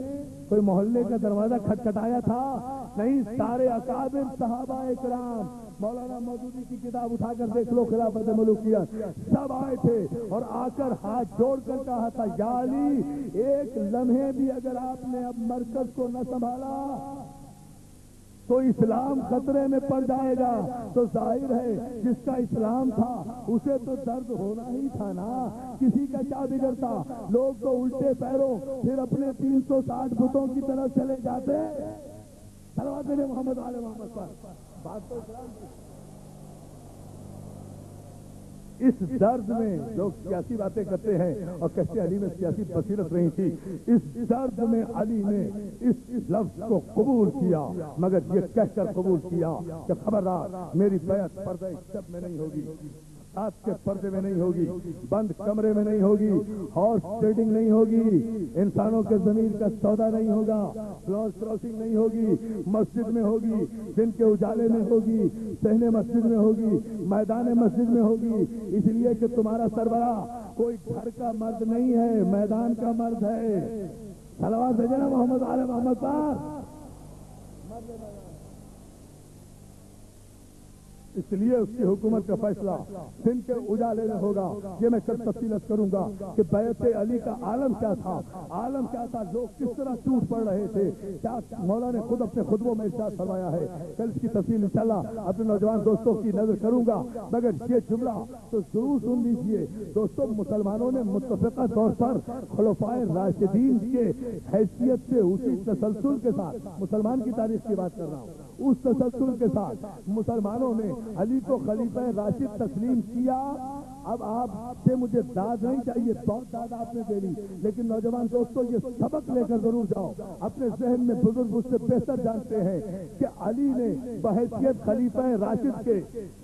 Speaker 2: کوئی محلے کا دروازہ کھٹکھٹایا تھا؟ نہیں. سارے اکابر صحابہ اکرام، مولانا مودودی کی کتاب اٹھا کر دیکھ لو خلافت ملوکیت، سب آئے تھے اور آ کر ہاتھ جوڑ کر کہا تھا یا علی ایک لمحے بھی اگر آپ نے اب مرکز کو نہ سنبھالا تو اسلام خطرے میں پڑ جائے گا. تو ظاہر ہے جس کا اسلام تھا اسے تو درد ہونا ہی تھا نا. کسی کا کیا بگڑتا؟ لوگ تو الٹے پیروں پھر اپنے 360 بتوں کی طرف چلے جاتے. صلوات محمد والے محمد پر بات تو اسلام کی. اس درد میں لوگ سیاسی باتیں کرتے ہیں اور کہتے علی میں سیاسی بصیرت نہیں تھی. اس درد میں علی نے اس لفظ کو قبول کیا، مگر یہ کہہ کر قبول کیا کہ خبردار میری بیعت پردہ شب میں نہیں ہوگی، رات کے پردے میں نہیں ہوگی، بند کمرے میں نہیں ہوگی، ہارس ٹریڈنگ نہیں ہوگی، انسانوں کے ضمیر کا سودا نہیں ہوگا، کراس کراسنگ نہیں ہوگی، مسجد میں ہوگی، دن کے اجالے میں ہوگی، صحن مسجد میں ہوگی، میدان مسجد میں ہوگی. اس لیے کہ تمہارا سربراہ کوئی گھر کا مرد نہیں ہے، میدان کا مرد ہے. صلوات بھیجنا محمد آل محمد پر. اس لیے اس کی حکومت کا فیصلہ دن کے اجالے میں ہوگا. یہ میں کل تفصیلت کروں گا کہ بیعت علی کا عالم کیا تھا، عالم کیا تھا، لوگ کس طرح ٹوٹ پڑ رہے تھے. کیا مولا نے خود اپنے خطبوں میں ارشاد فرمایا ہے. کل اس کی تفصیل انشاءاللہ اپنے نوجوان دوستوں کی نظر کروں گا، مگر یہ جملہ تو ضرور سن لیجیے دوستوں. مسلمانوں نے متفقہ طور پر خلفائے راشدین کے حیثیت سے اسی تسلسل کے ساتھ، مسلمان کی تاریخ کی بات کر رہا ہوں، اس تسلسل کے ساتھ مسلمانوں نے علی کو خلیفہ راشد تسلیم کیا اب آپ سے مجھے داد نہیں چاہیے، بہت داد آپ نے دے لی، لیکن نوجوان دوستوں یہ سبق لے کر ضرور جاؤ اپنے ذہن میں۔ بزرگ مجھ سے بہتر جانتے ہیں کہ علی نے بحیثیت خلیفہ راشد کے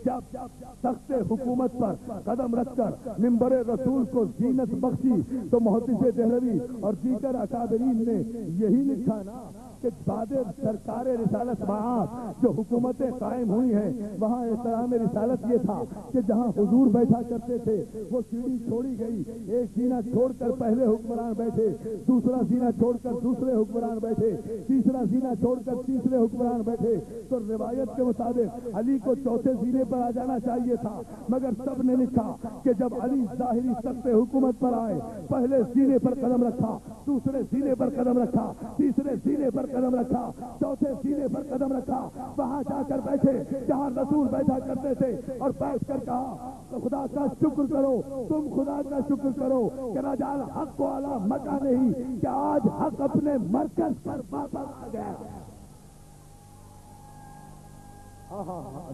Speaker 2: جب تخت حکومت پر قدم رکھ کر منبر رسول کو زینت بخشی تو محدث دہلوی اور دیگر اکابرین نے یہی لکھا نا کہ بعد سرکار رسالت معاد جو حکومتیں قائم ہوئی ہیں وہاں احترام رسالت یہ تھا کہ جہاں حضور بیٹھا کرتے تھے وہ سیڑھی چھوڑی گئی، ایک سینہ چھوڑ کر پہلے حکمران بیٹھے، دوسرا سینہ چھوڑ کر دوسرے حکمران بیٹھے، تیسرا سینہ چھوڑ کر تیسرے حکمران بیٹھے۔ تو روایت کے مطابق علی کو چوتھے سینے پر آ جانا چاہیے تھا، مگر سب نے لکھا کہ جب علی ظاہری تخت حکومت پر آئے پہلے سینے پر قدم رکھا، دوسرے سینے پر قدم رکھا، تیسرے سینے پر قدم رکھا، چوتھے سینے پر قدم رکھا، وہاں جا کر بیٹھے جہاں رسول بیٹھا کرتے تھے اور بیٹھ کر کہا تو خدا کا شکر کرو، تم خدا کا شکر کرو کہ نہ جان حق کو اعلیٰ مکہ نہیں کہ آج حق اپنے مرکز پر واپس آ گیا۔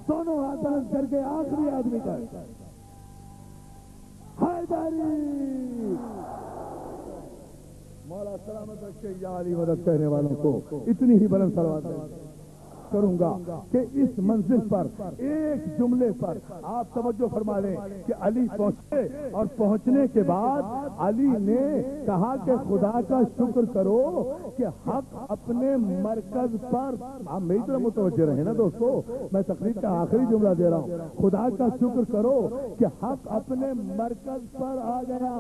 Speaker 2: دونوں ہاتھ بلند کر کے آخری آدمی کا حیدری مولا سلامت رکھے یا علی مدد کہنے والوں کو اتنی ہی بلند صلوات کروں گا کہ اس منزل پر ایک جملے پر آپ توجہ فرما لیں کہ علی پہنچے اور پہنچنے کے بعد علی نے کہا کہ خدا کا شکر کرو کہ حق اپنے مرکز پر، آپ میری طرح متوجہ رہے نا دوستو، میں تقریر کا آخری جملہ دے رہا ہوں، خدا کا شکر کرو کہ حق اپنے مرکز پر آ گیا،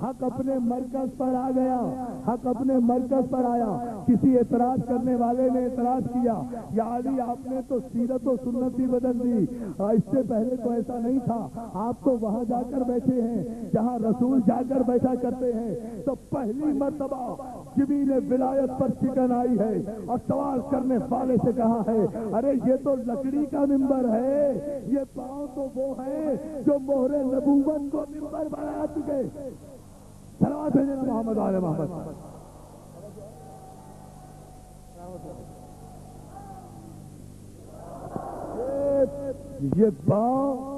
Speaker 2: حق اپنے مرکز پر آ گیا، حق اپنے مرکز پر آیا۔ کسی اعتراض کرنے والے نے اعتراض کیا یا علی آپ نے تو سیرت و سنت بھی بدل دی، اس سے پہلے تو ایسا نہیں تھا، آپ تو وہاں جا کر بیٹھے ہیں جہاں رسول جا کر بیٹھا کرتے ہیں۔ تو پہلی مرتبہ جبریل ولایت پر چکن آئی ہے اور سوال کرنے والے سے کہا ہے ارے یہ تو لکڑی کا ممبر ہے، یہ پاؤں تو وہ ہیں جو مہر نبوت کو ممبر بنا چکے۔ صلوات بھیجیں محمد آل محمد۔ یہ پاؤں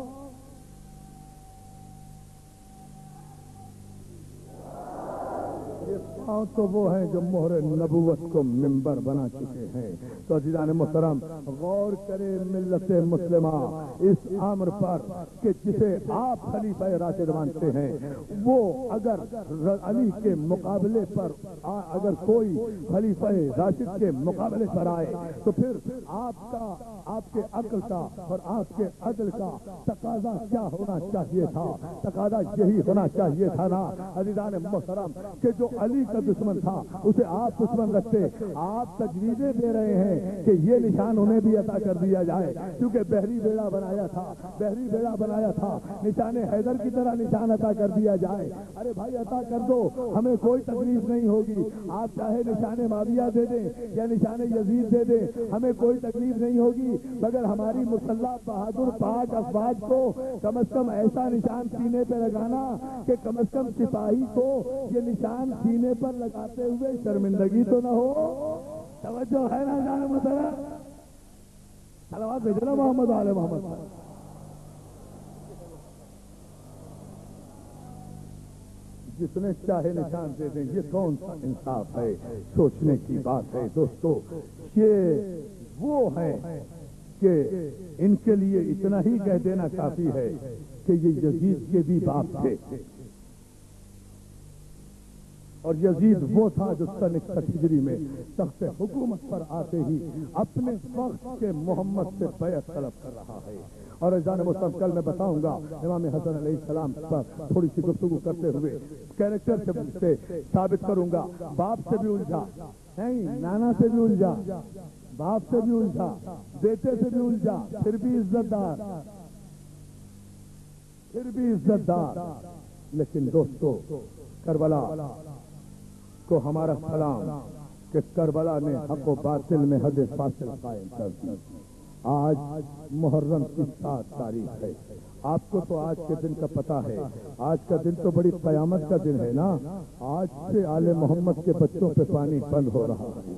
Speaker 2: تو وہ ہیں جو مہر نبوت کو منبر بنا چکے ہیں۔ تو عزیزان محترم غور کرے ملت مسلمہ اس امر پر کہ جسے آپ خلیفہ راشد مانتے ہیں وہ اگر علی کے مقابلے پر اگر کوئی خلیفہ راشد کے مقابلے پر آئے تو پھر آپ کے عقل کا اور آپ کے عدل کا تقاضا کیا ہونا چاہیے تھا؟ تقاضا یہی ہونا چاہیے تھا نا عزیزان محترم کہ جو علی کا دشمن تھا اسے آپ دشمن رکھتے۔ آپ تجویزیں دے رہے ہیں کہ یہ نشان انہیں بھی عطا کر دیا جائے، کیونکہ بحری بیڑا بنایا تھا، نشان حیدر کی طرح نشان عطا کر دیا جائے۔ ارے بھائی عطا کر دو، ہمیں کوئی تکلیف نہیں ہوگی، آپ چاہے نشان معاویہ دے دیں یا نشان یزید دے دیں، ہمیں کوئی تکلیف نہیں ہوگی، مگر ہماری مسلح بہادر پاک افواج کو کم از کم ایسا نشان سینے پہ لگانا کہ کم از کم سپاہی کو یہ نشان سینے پر لگاتے ہوئے شرمندگی تو نہ ہو۔ توجہ ہے نا جان محترم؟ صلوات بھیجنا محمد آل محمد۔ جتنے چاہے نشان دے دیں، یہ کون سا انصاف ہے؟ سوچنے کی بات ہے دوستو۔ یہ وہ ہے کہ ان کے لیے اتنا ہی کہہ دینا کافی ہے کہ یہ یزید کے بھی باپ تھے، اور یزید وہ تھا جو سن 61 ہجری میں تخت حکومت پر آتے ہی اپنے وقت کے محمد سے بیعت طلب کر رہا ہے۔ اور عزیزان محترم کل میں بتاؤں گا امام حسن علیہ السلام پر تھوڑی سی گفتگو کرتے ہوئے کیریکٹر سے ثابت کروں گا۔ باپ سے بھی الجھا نہیں، نانا سے بھی الجھا، باپ سے بھی الجھا، بیٹے سے بھی الجھا، پھر بھی عزت دار۔ لیکن دوستو کربلا کو ہمارا سلام کہ کربلا نے حق و باطل میں حد فاصل قائم کر دی۔ آج محرم کی 7 تاریخ ہے، آپ کو تو آج کے دن کا پتہ ہے، آج کا دن تو بڑی قیامت کا دن ہے نا۔ آج سے آل محمد کے بچوں پہ پانی بند ہو رہا ہے۔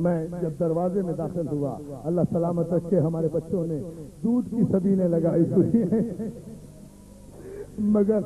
Speaker 2: میں جب دروازے میں داخل ہوا، اللہ سلامت رکھے ہمارے بچوں نے دودھ کی سبیلیں لگائی ہوئی ہیں، مگر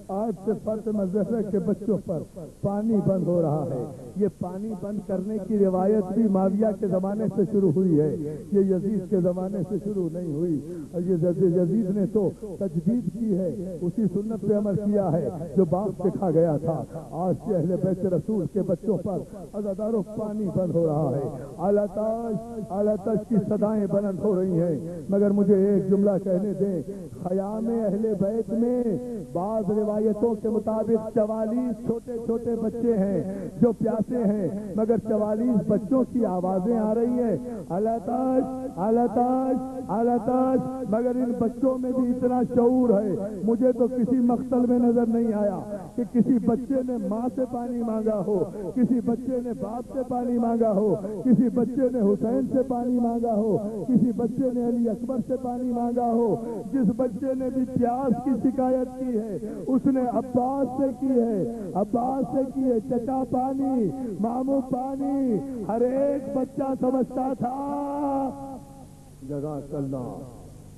Speaker 2: آج سے فاطمہ زہرا کے بچوں پر پانی بند ہو رہا ہے. یہ پانی بند کرنے کی روایت بھی معاویہ کے زمانے سے شروع ہوئی ہے, یہ یزید کے زمانے سے شروع نہیں ہوئی. اور یہ یزید نے تو تجدید کی ہے, اسی سنت پہ عمل کیا ہے جو باپ سکھا گیا تھا. آج سے اہل بیت رسول کے بچوں پر عزاداروں پانی بند ہو رہا ہے. اعلیٰ تاش کی صدائیں بلند ہو رہی ہیں. مگر مجھے ایک جملہ کہنے دیں, خیام اہل بیت میں بعض روایتوں کے مطابق 44 چھوٹے چھوٹے بچے ہیں جو پیاسے ہیں, مگر 44 بچوں کی آوازیں آ رہی ہیں, اعلیٰ تاش اعلیٰ تاش اعلیٰ تاش. مگر ان بچوں میں بھی اتنا شعور ہے, مجھے تو کسی مقتل میں نظر نہیں آیا کہ کسی بچے نے ماں سے پانی مانگا ہو, کسی بچے نے باپ سے پانی مانگا ہو, کسی بچے نے حسین سے پانی مانگا ہو, کسی بچے نے علی اکبر سے پانی مانگا ہو. جس بچے نے بھی پیاس کی شکایت کی ہے اس نے عباس سے کی ہے, عباس سے کی ہے, چچا پانی, ماموں پانی. ہر ایک بچہ سمجھتا تھا, جزاک اللہ,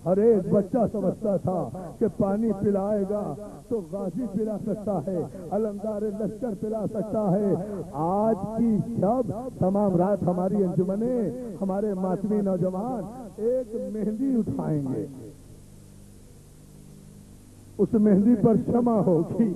Speaker 2: ہر ایک بچہ سمجھتا تھا کہ پانی پلائے گا تو غازی پلا سکتا ہے, علمدار لشکر پلا سکتا ہے. آج کی شب تمام رات ہماری انجمنیں, ہمارے ماتمی نوجوان ایک مہندی اٹھائیں گے, اس مہندی پر شمع ہوگی,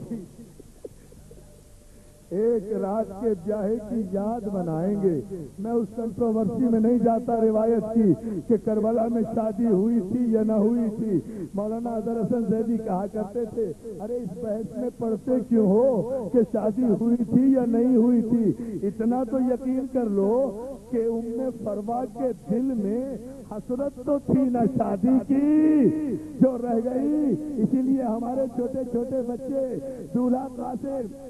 Speaker 2: ایک رات کے بیاہے کی یاد منائیں گے. میں اس کنٹروورسی میں نہیں جاتا روایت کی کہ کربلا میں شادی ہوئی تھی یا نہ ہوئی تھی. مولانا اظہر حسن زیدی کہا کرتے تھے, ارے اس بحث میں پڑھتے کیوں ہو کہ شادی ہوئی تھی یا نہیں ہوئی تھی. اتنا تو یقین کر لو کہ ام فروا کے دل میں حسرت تو تھی نہ شادی کی جو رہ گئی. اسی لیے ہمارے چھوٹے چھوٹے بچے دولہا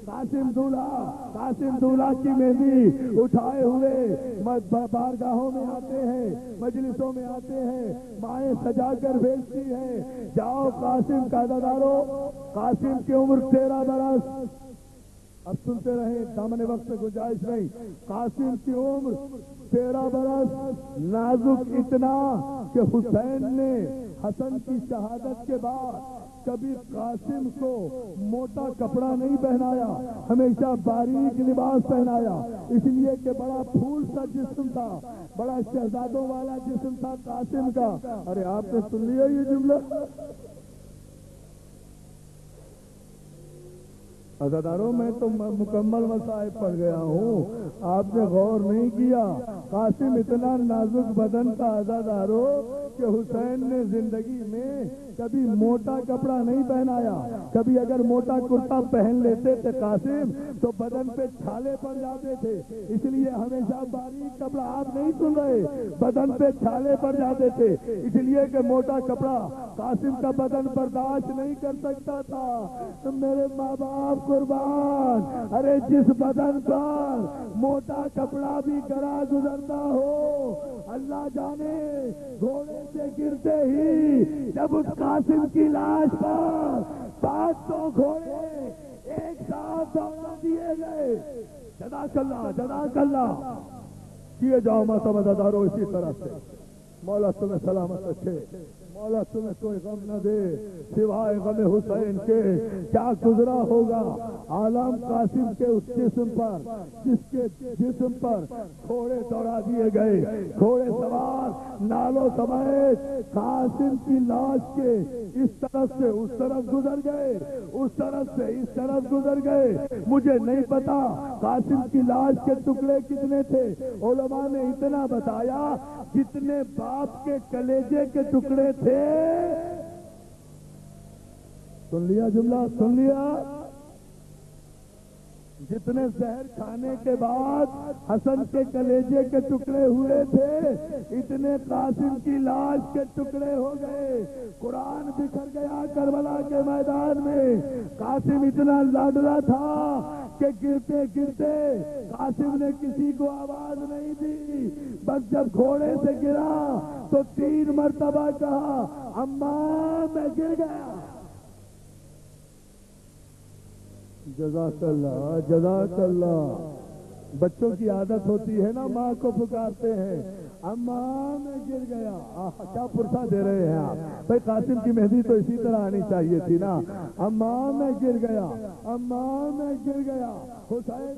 Speaker 2: قاسم دولہا کی مہندی اٹھائے ہوئے بارگاہوں میں آتے ہیں, مجلسوں میں آتے ہیں, مائیں سجا کر بھیجتی ہیں, جاؤ قاسم کا عزادارو, قاسم کی عمر 13 برس. اب سنتے رہیں, دامن وقت سے گنجائش نہیں. قاسم کی عمر 13 برس, نازک اتنا کہ حسین نے حسن کی شہادت کے بعد کبھی قاسم کو موٹا کپڑا نہیں پہنایا, ہمیشہ باریک لباس پہنایا, اس لیے کہ بڑا پھول سا جسم تھا, بڑا شہزادوں والا جسم تھا قاسم کا. ارے آپ نے سن لیا یہ جملہ؟ عزاداروں میں تو مکمل مصائب پڑھ گیا ہوں, آپ نے غور نہیں کیا. قاسم اتنا نازک بدن کا عزاداروں کہ حسین نے زندگی میں کبھی موٹا کپڑا نہیں پہنایا. کبھی اگر موٹا کرتا پہن لیتے تھے قاسم تو بدن پہ چھالے پڑ جاتے تھے, اس لیے ہمیشہ باریک کپڑا. آپ نہیں سن رہے, بدن پہ چھالے پڑ جاتے تھے اس لیے کہ موٹا کپڑا قاسم کا بدن برداشت نہیں کر سکتا تھا. میرے ماں باپ قربان, ارے جس بدن پر موٹا کپڑا بھی کرا گزرتا ہو, اللہ جانے گھوڑے سے گرتے ہی جب اس قاسم کی لاش پر 500 گھوڑے ایک ساتھ دوڑا دیے گئے. جزاک اللہ کیے جاؤ ماتمدارو اسی طرح سے. مولا تمہیں سلامت رکھے, مولا تمہیں کوئی غم نہ دے سوائے غم حسین کے. کیا گزرا ہوگا عالم قاسم کے اس جسم پر جس کے جسم پر گھوڑے دوڑا دیے گئے, گھوڑے سوار نالوں سمیت قاسم کی لاش کے اس طرف سے اس طرف گزر گئے, اس طرف سے اس طرف گزر گئے. مجھے نہیں پتا قاسم کی لاش کے ٹکڑے کتنے تھے, علماء نے اتنا بتایا جتنے باپ کے کلیجے کے ٹکڑے تھے. سن لیا جملہ, سن لیا. جتنے زہر کھانے کے بعد حسن کے کلیجے کے ٹکڑے ہوئے تھے اتنے قاسم کی لاش کے ٹکڑے ہو گئے. قرآن بکھر گیا کربلا کے میدان میں. قاسم اتنا لاڈلا تھا کہ گرتے گرتے قاسم نے کسی کو آواز نہیں دی, بس جب گھوڑے سے گرا تو 3 مرتبہ کہا اماں میں گر گیا. جزاک اللہ. بچوں کی عادت ہوتی ہے نا, ماں کو پکارتے ہیں اماں میں گر گیا. کیا پرسا دے رہے ہیں آپ بھائی؟ قاسم کی مہندی تو اسی طرح آنی چاہیے تھی نا. اماں میں گر گیا، اماں میں گر گیا. حسین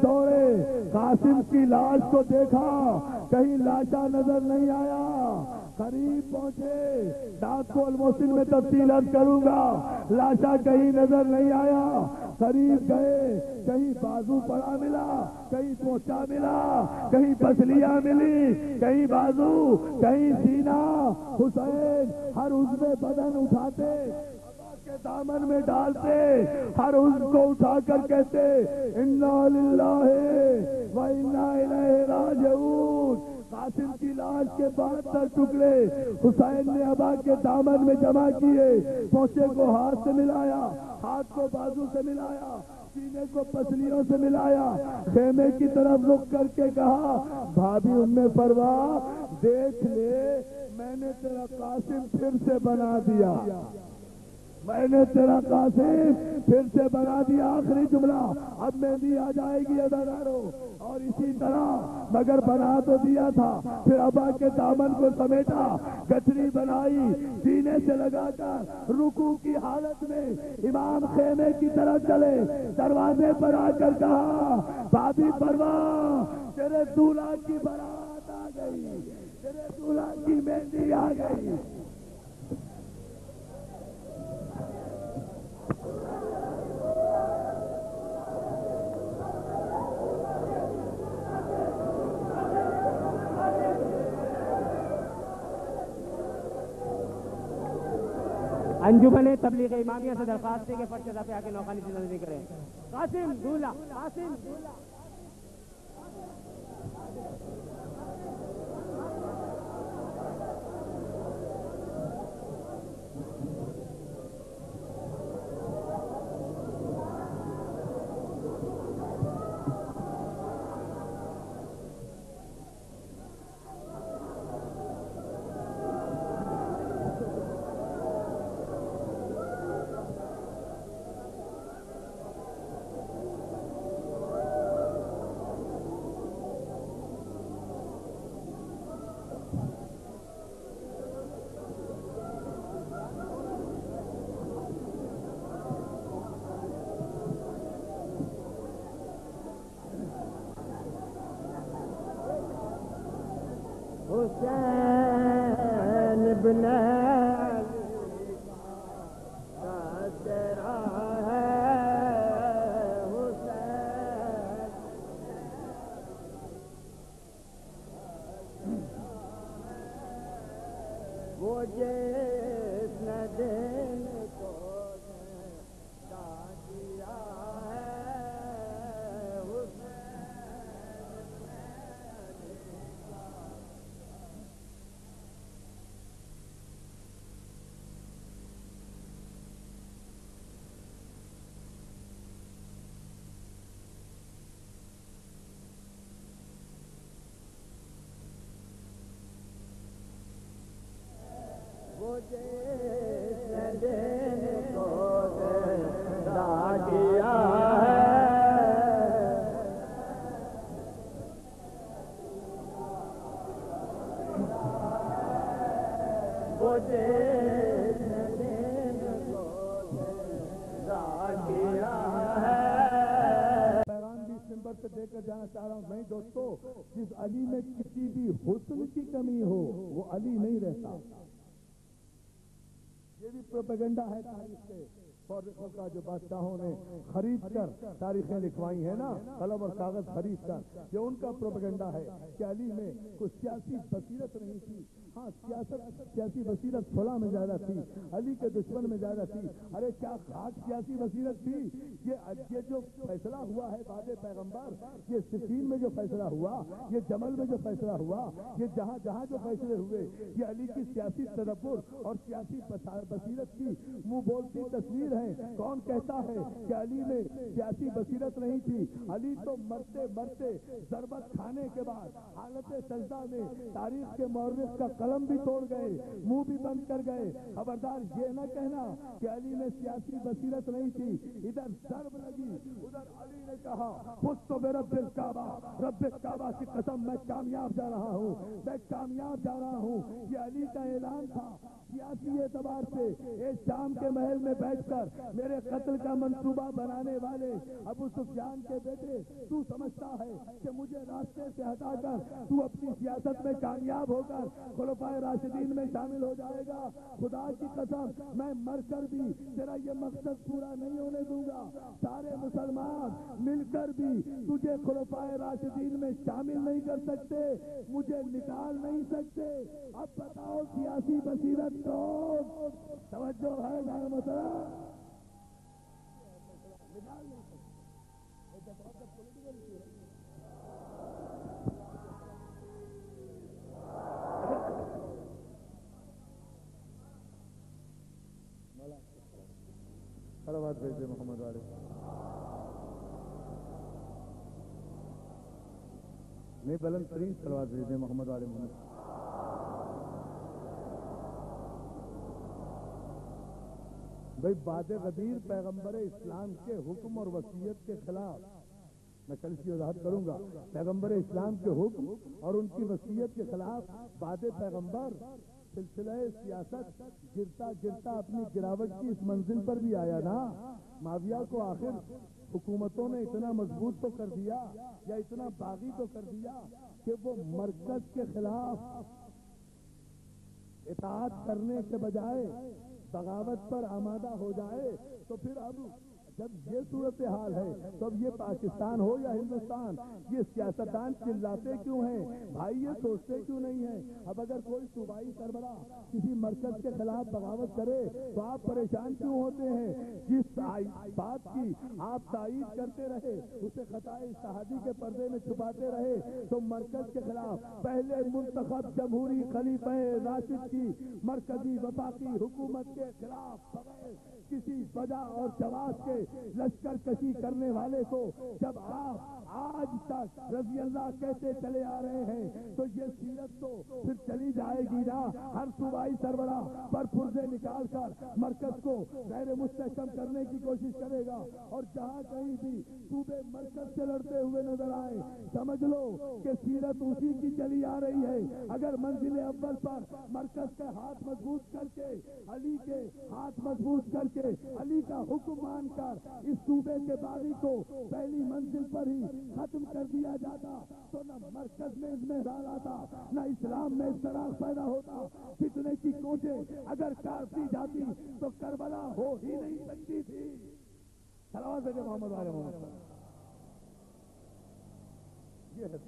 Speaker 2: دوڑے، قاسم کی لاش کو دیکھا، کہیں لاشا نظر نہیں آیا. قریب پہنچے، رات کو الموسن میں تفصیل عرض کروں گا، لاشا کہیں نظر نہیں آیا. قریب گئے، کہیں بازو پڑا ملا، کہیں پوچھا ملا، کہیں پسلیاں ملی، کہیں بازو، کہیں سینہ. حسین ہر عضو بدن اٹھاتے، کے دامن میں ڈالتے، ہر عضو کو اٹھا کر کہتے انا للہ و انا الیہ راجعون. قاسم کی لاش کے 72 ٹکڑے حسین نے ابا کے دامن میں جمع کیے. پوچھے کو ہاتھ سے ملایا، ہاتھ کو بازو سے ملایا، سینے کو پسلیوں سے ملایا. خیمے کی طرف رخ کر کے کہا بھابھی ام فروا دیکھ لے، میں نے تیرا قاسم پھر سے بنا دیا، میں نے تیرا قاسم پھر سے بنا دیا. آخری جملہ. اب مہندی آ جائے گی اداکاروں. اور اسی طرح مگر بنا تو دیا تھا، پھر ابا کے دامن کو سمیٹا، گٹھڑی بنائی، سینے سے لگا کر رکوع کی حالت میں امام خیمے کی طرف چلے. دروازے پر آ کر کہا بھابھی پروا تیرے دولہا کی بارات آ گئی، تیرے دولہا کی مہندی آ گئی.
Speaker 3: انجمن تبلیغ امامیہ سے درخواست ہے کہ فرش پہ آ کے نوخانی سے نظری کریں. قاسم دولہا، قاسم دولہا. حسین ابن علی کا تیرا ہے حسین. وہ جس نے دین کو دیا ہے حسین.
Speaker 2: سے دے کر جانا چاہ رہا ہوں میں دوستو، جس علی میں کسی بھی حسن کی کمی ہو وہ علی نہیں رہتا. یہ بھی پروپیگنڈا ہے تاریخ سے. فورخوں کا جو بادشاہوں نے خرید کر تاریخیں لکھوائی ہیں نا، قلم اور کاغذ خرید کر، یہ ان کا پروپیگنڈا ہے کہ علی میں کوئی سیاسی بصیرت نہیں تھی. ہاں سیاسی بصیرت صلح میں زیادہ تھی، علی کے دشمن میں زیادہ تھی. ارے کیا خاص سیاسی بصیرت تھی؟ یہ جو فیصلہ ہوا ہے بعد پیغمبر، یہ صفین میں جو فیصلہ ہوا، یہ جمل میں جو فیصلہ ہوا، یہ جہاں جہاں جو فیصلے ہوئے، یہ علی کی سیاسی تدبر اور سیاسی بصیرت کی منہ بولتی تصویر ہے. کون کہتا ہے کہ علی میں سیاسی بصیرت نہیں تھی؟ علی تو مرتے مرتے ضربت کھانے کے بعد حالت سجدہ میں تاریخ کے مورخ کا قلم بھی توڑ گئے, منہ بھی بند کر گئے. خبردار یہ نہ کہنا کہ علی میں سیاسی بصیرت نہیں تھی. ادھر ضرب لگی, ادھر علی نے کہا فزت برب الکعبہ, رب کعبہ کی قسم میں کامیاب جا رہا ہوں, میں کامیاب جا رہا ہوں. یہ علی کا اعلان تھا. سیاسی اعتبار سے ایک شام کے محل میں بیٹھ کر میرے قتل کا منصوبہ بنانے والے ابو سفیان کے بیٹے, تو سمجھتا ہے کہ مجھے راستے سے ہٹا کر تو اپنی سیاست میں کامیاب ہو کر خلفائے راشدین میں شامل ہو جائے گا؟ خدا کی قسم میں مر کر بھی تیرا یہ مقصد پورا نہیں ہونے دوں گا. سارے مسلمان مل کر بھی تجھے خلفائے راشدین میں شامل نہیں کر سکتے, مجھے نکال نہیں سکتے. اب بتاؤ سیاسی بصیرت تو توجہ ہے نا مسئلہ؟ نکال نہیں سکتے. صلوات بھیجے محمد والے. نہیں بلند ترین صلوات بھیجے محمد والے محمد. بھائی باد غدیر پیغمبر اسلام کے حکم اور وصیت کے خلاف, میں کل اس کی وضاحت کروں گا, پیغمبر اسلام کے حکم اور ان کی وصیت کے خلاف باد پیغمبر سلسلہ سیاست گرتا گرتا اپنی گراوٹ کی اس منزل پر بھی آیا نا. معاویہ کو آخر حکومتوں نے اتنا مضبوط تو کر دیا یا اتنا باغی تو کر دیا کہ وہ مرکز کے خلاف اطاعت کرنے کے بجائے بغاوت پر آمادہ ہو جائے. تو پھر اب جب یہ صورتحال ہے تو اب یہ پاکستان ہو یا ہندوستان, یہ سیاستدان چلاتے کیوں ہیں بھائی, یہ سوچتے کیوں نہیں ہیں؟ اب اگر کوئی صوبائی سربراہ کسی مرکز کے خلاف بغاوت کرے تو آپ پریشان کیوں ہوتے ہیں؟ جس بات کی آپ تائید کرتے رہے اسے خطائے اجتہادی کے پردے میں چھپاتے رہے. تو مرکز کے خلاف پہلے منتخب جمہوری خلیفہ راشد کی مرکزی وفاقی حکومت کے خلاف بغیر کسی وجہ اور جواز کے لشکر کشی کرنے والے کو جب آپ آج تک رضی اللہ کہتے چلے آ رہے ہیں تو یہ سیرت تو پھر چلی جائے گی نا. ہر صوبائی سربراہ پر پرزے نکال کر مرکز کو غیر مستحکم کرنے کی کوشش کرے گا, اور جہاں کہیں بھی صوبے مرکز سے لڑتے ہوئے نظر آئے سمجھ لو کہ سیرت اسی کی چلی آ رہی ہے. اگر منزل اول پر مرکز کے ہاتھ مضبوط کر کے, علی کے ہاتھ مضبوط کر کے, علی کا حکم مان کر اس صوبے کے باغی کو پہلی منزل پر ہی ختم کر دیا جاتا تو نہ مرکز میں اضمحلال آتا, نہ اسلام میں اضطراب پیدا ہوتا. فتنے کی کوشش اگر کاٹتی جاتی تو کربلا ہو ہی نہیں سکتی تھی. صلوات ہے محمد والے محمد. یہ ہے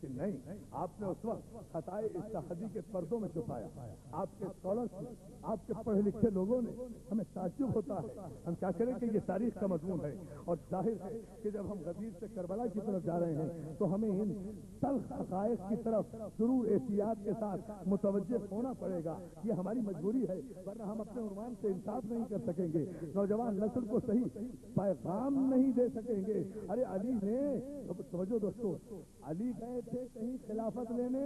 Speaker 2: کہ نہیں, آپ نے اس وقت خطائے اجتہادی کے پردوں میں چھپایا. آپ کے اسکالرس نے, آپ کے پڑھے لکھے لوگوں نے, ہمیں تعجب ہوتا ہے, ہم کیا کریں کہ یہ تاریخ کا مضمون ہے. اور ظاہر ہے کہ جب ہم غدیر سے کربلا کی طرف جا رہے ہیں تو ہمیں ان تلخ حقائق کی طرف ضرور احتیاط کے ساتھ متوجہ ہونا پڑے گا. یہ ہماری مجبوری ہے, ورنہ ہم اپنے عنوان سے انصاف نہیں کر سکیں گے, نوجوان نسل کو صحیح پیغام نہیں دے سکیں گے. ارے علی نے, توجہ دوستو, علی گئے تھے کہیں خلافت لینے,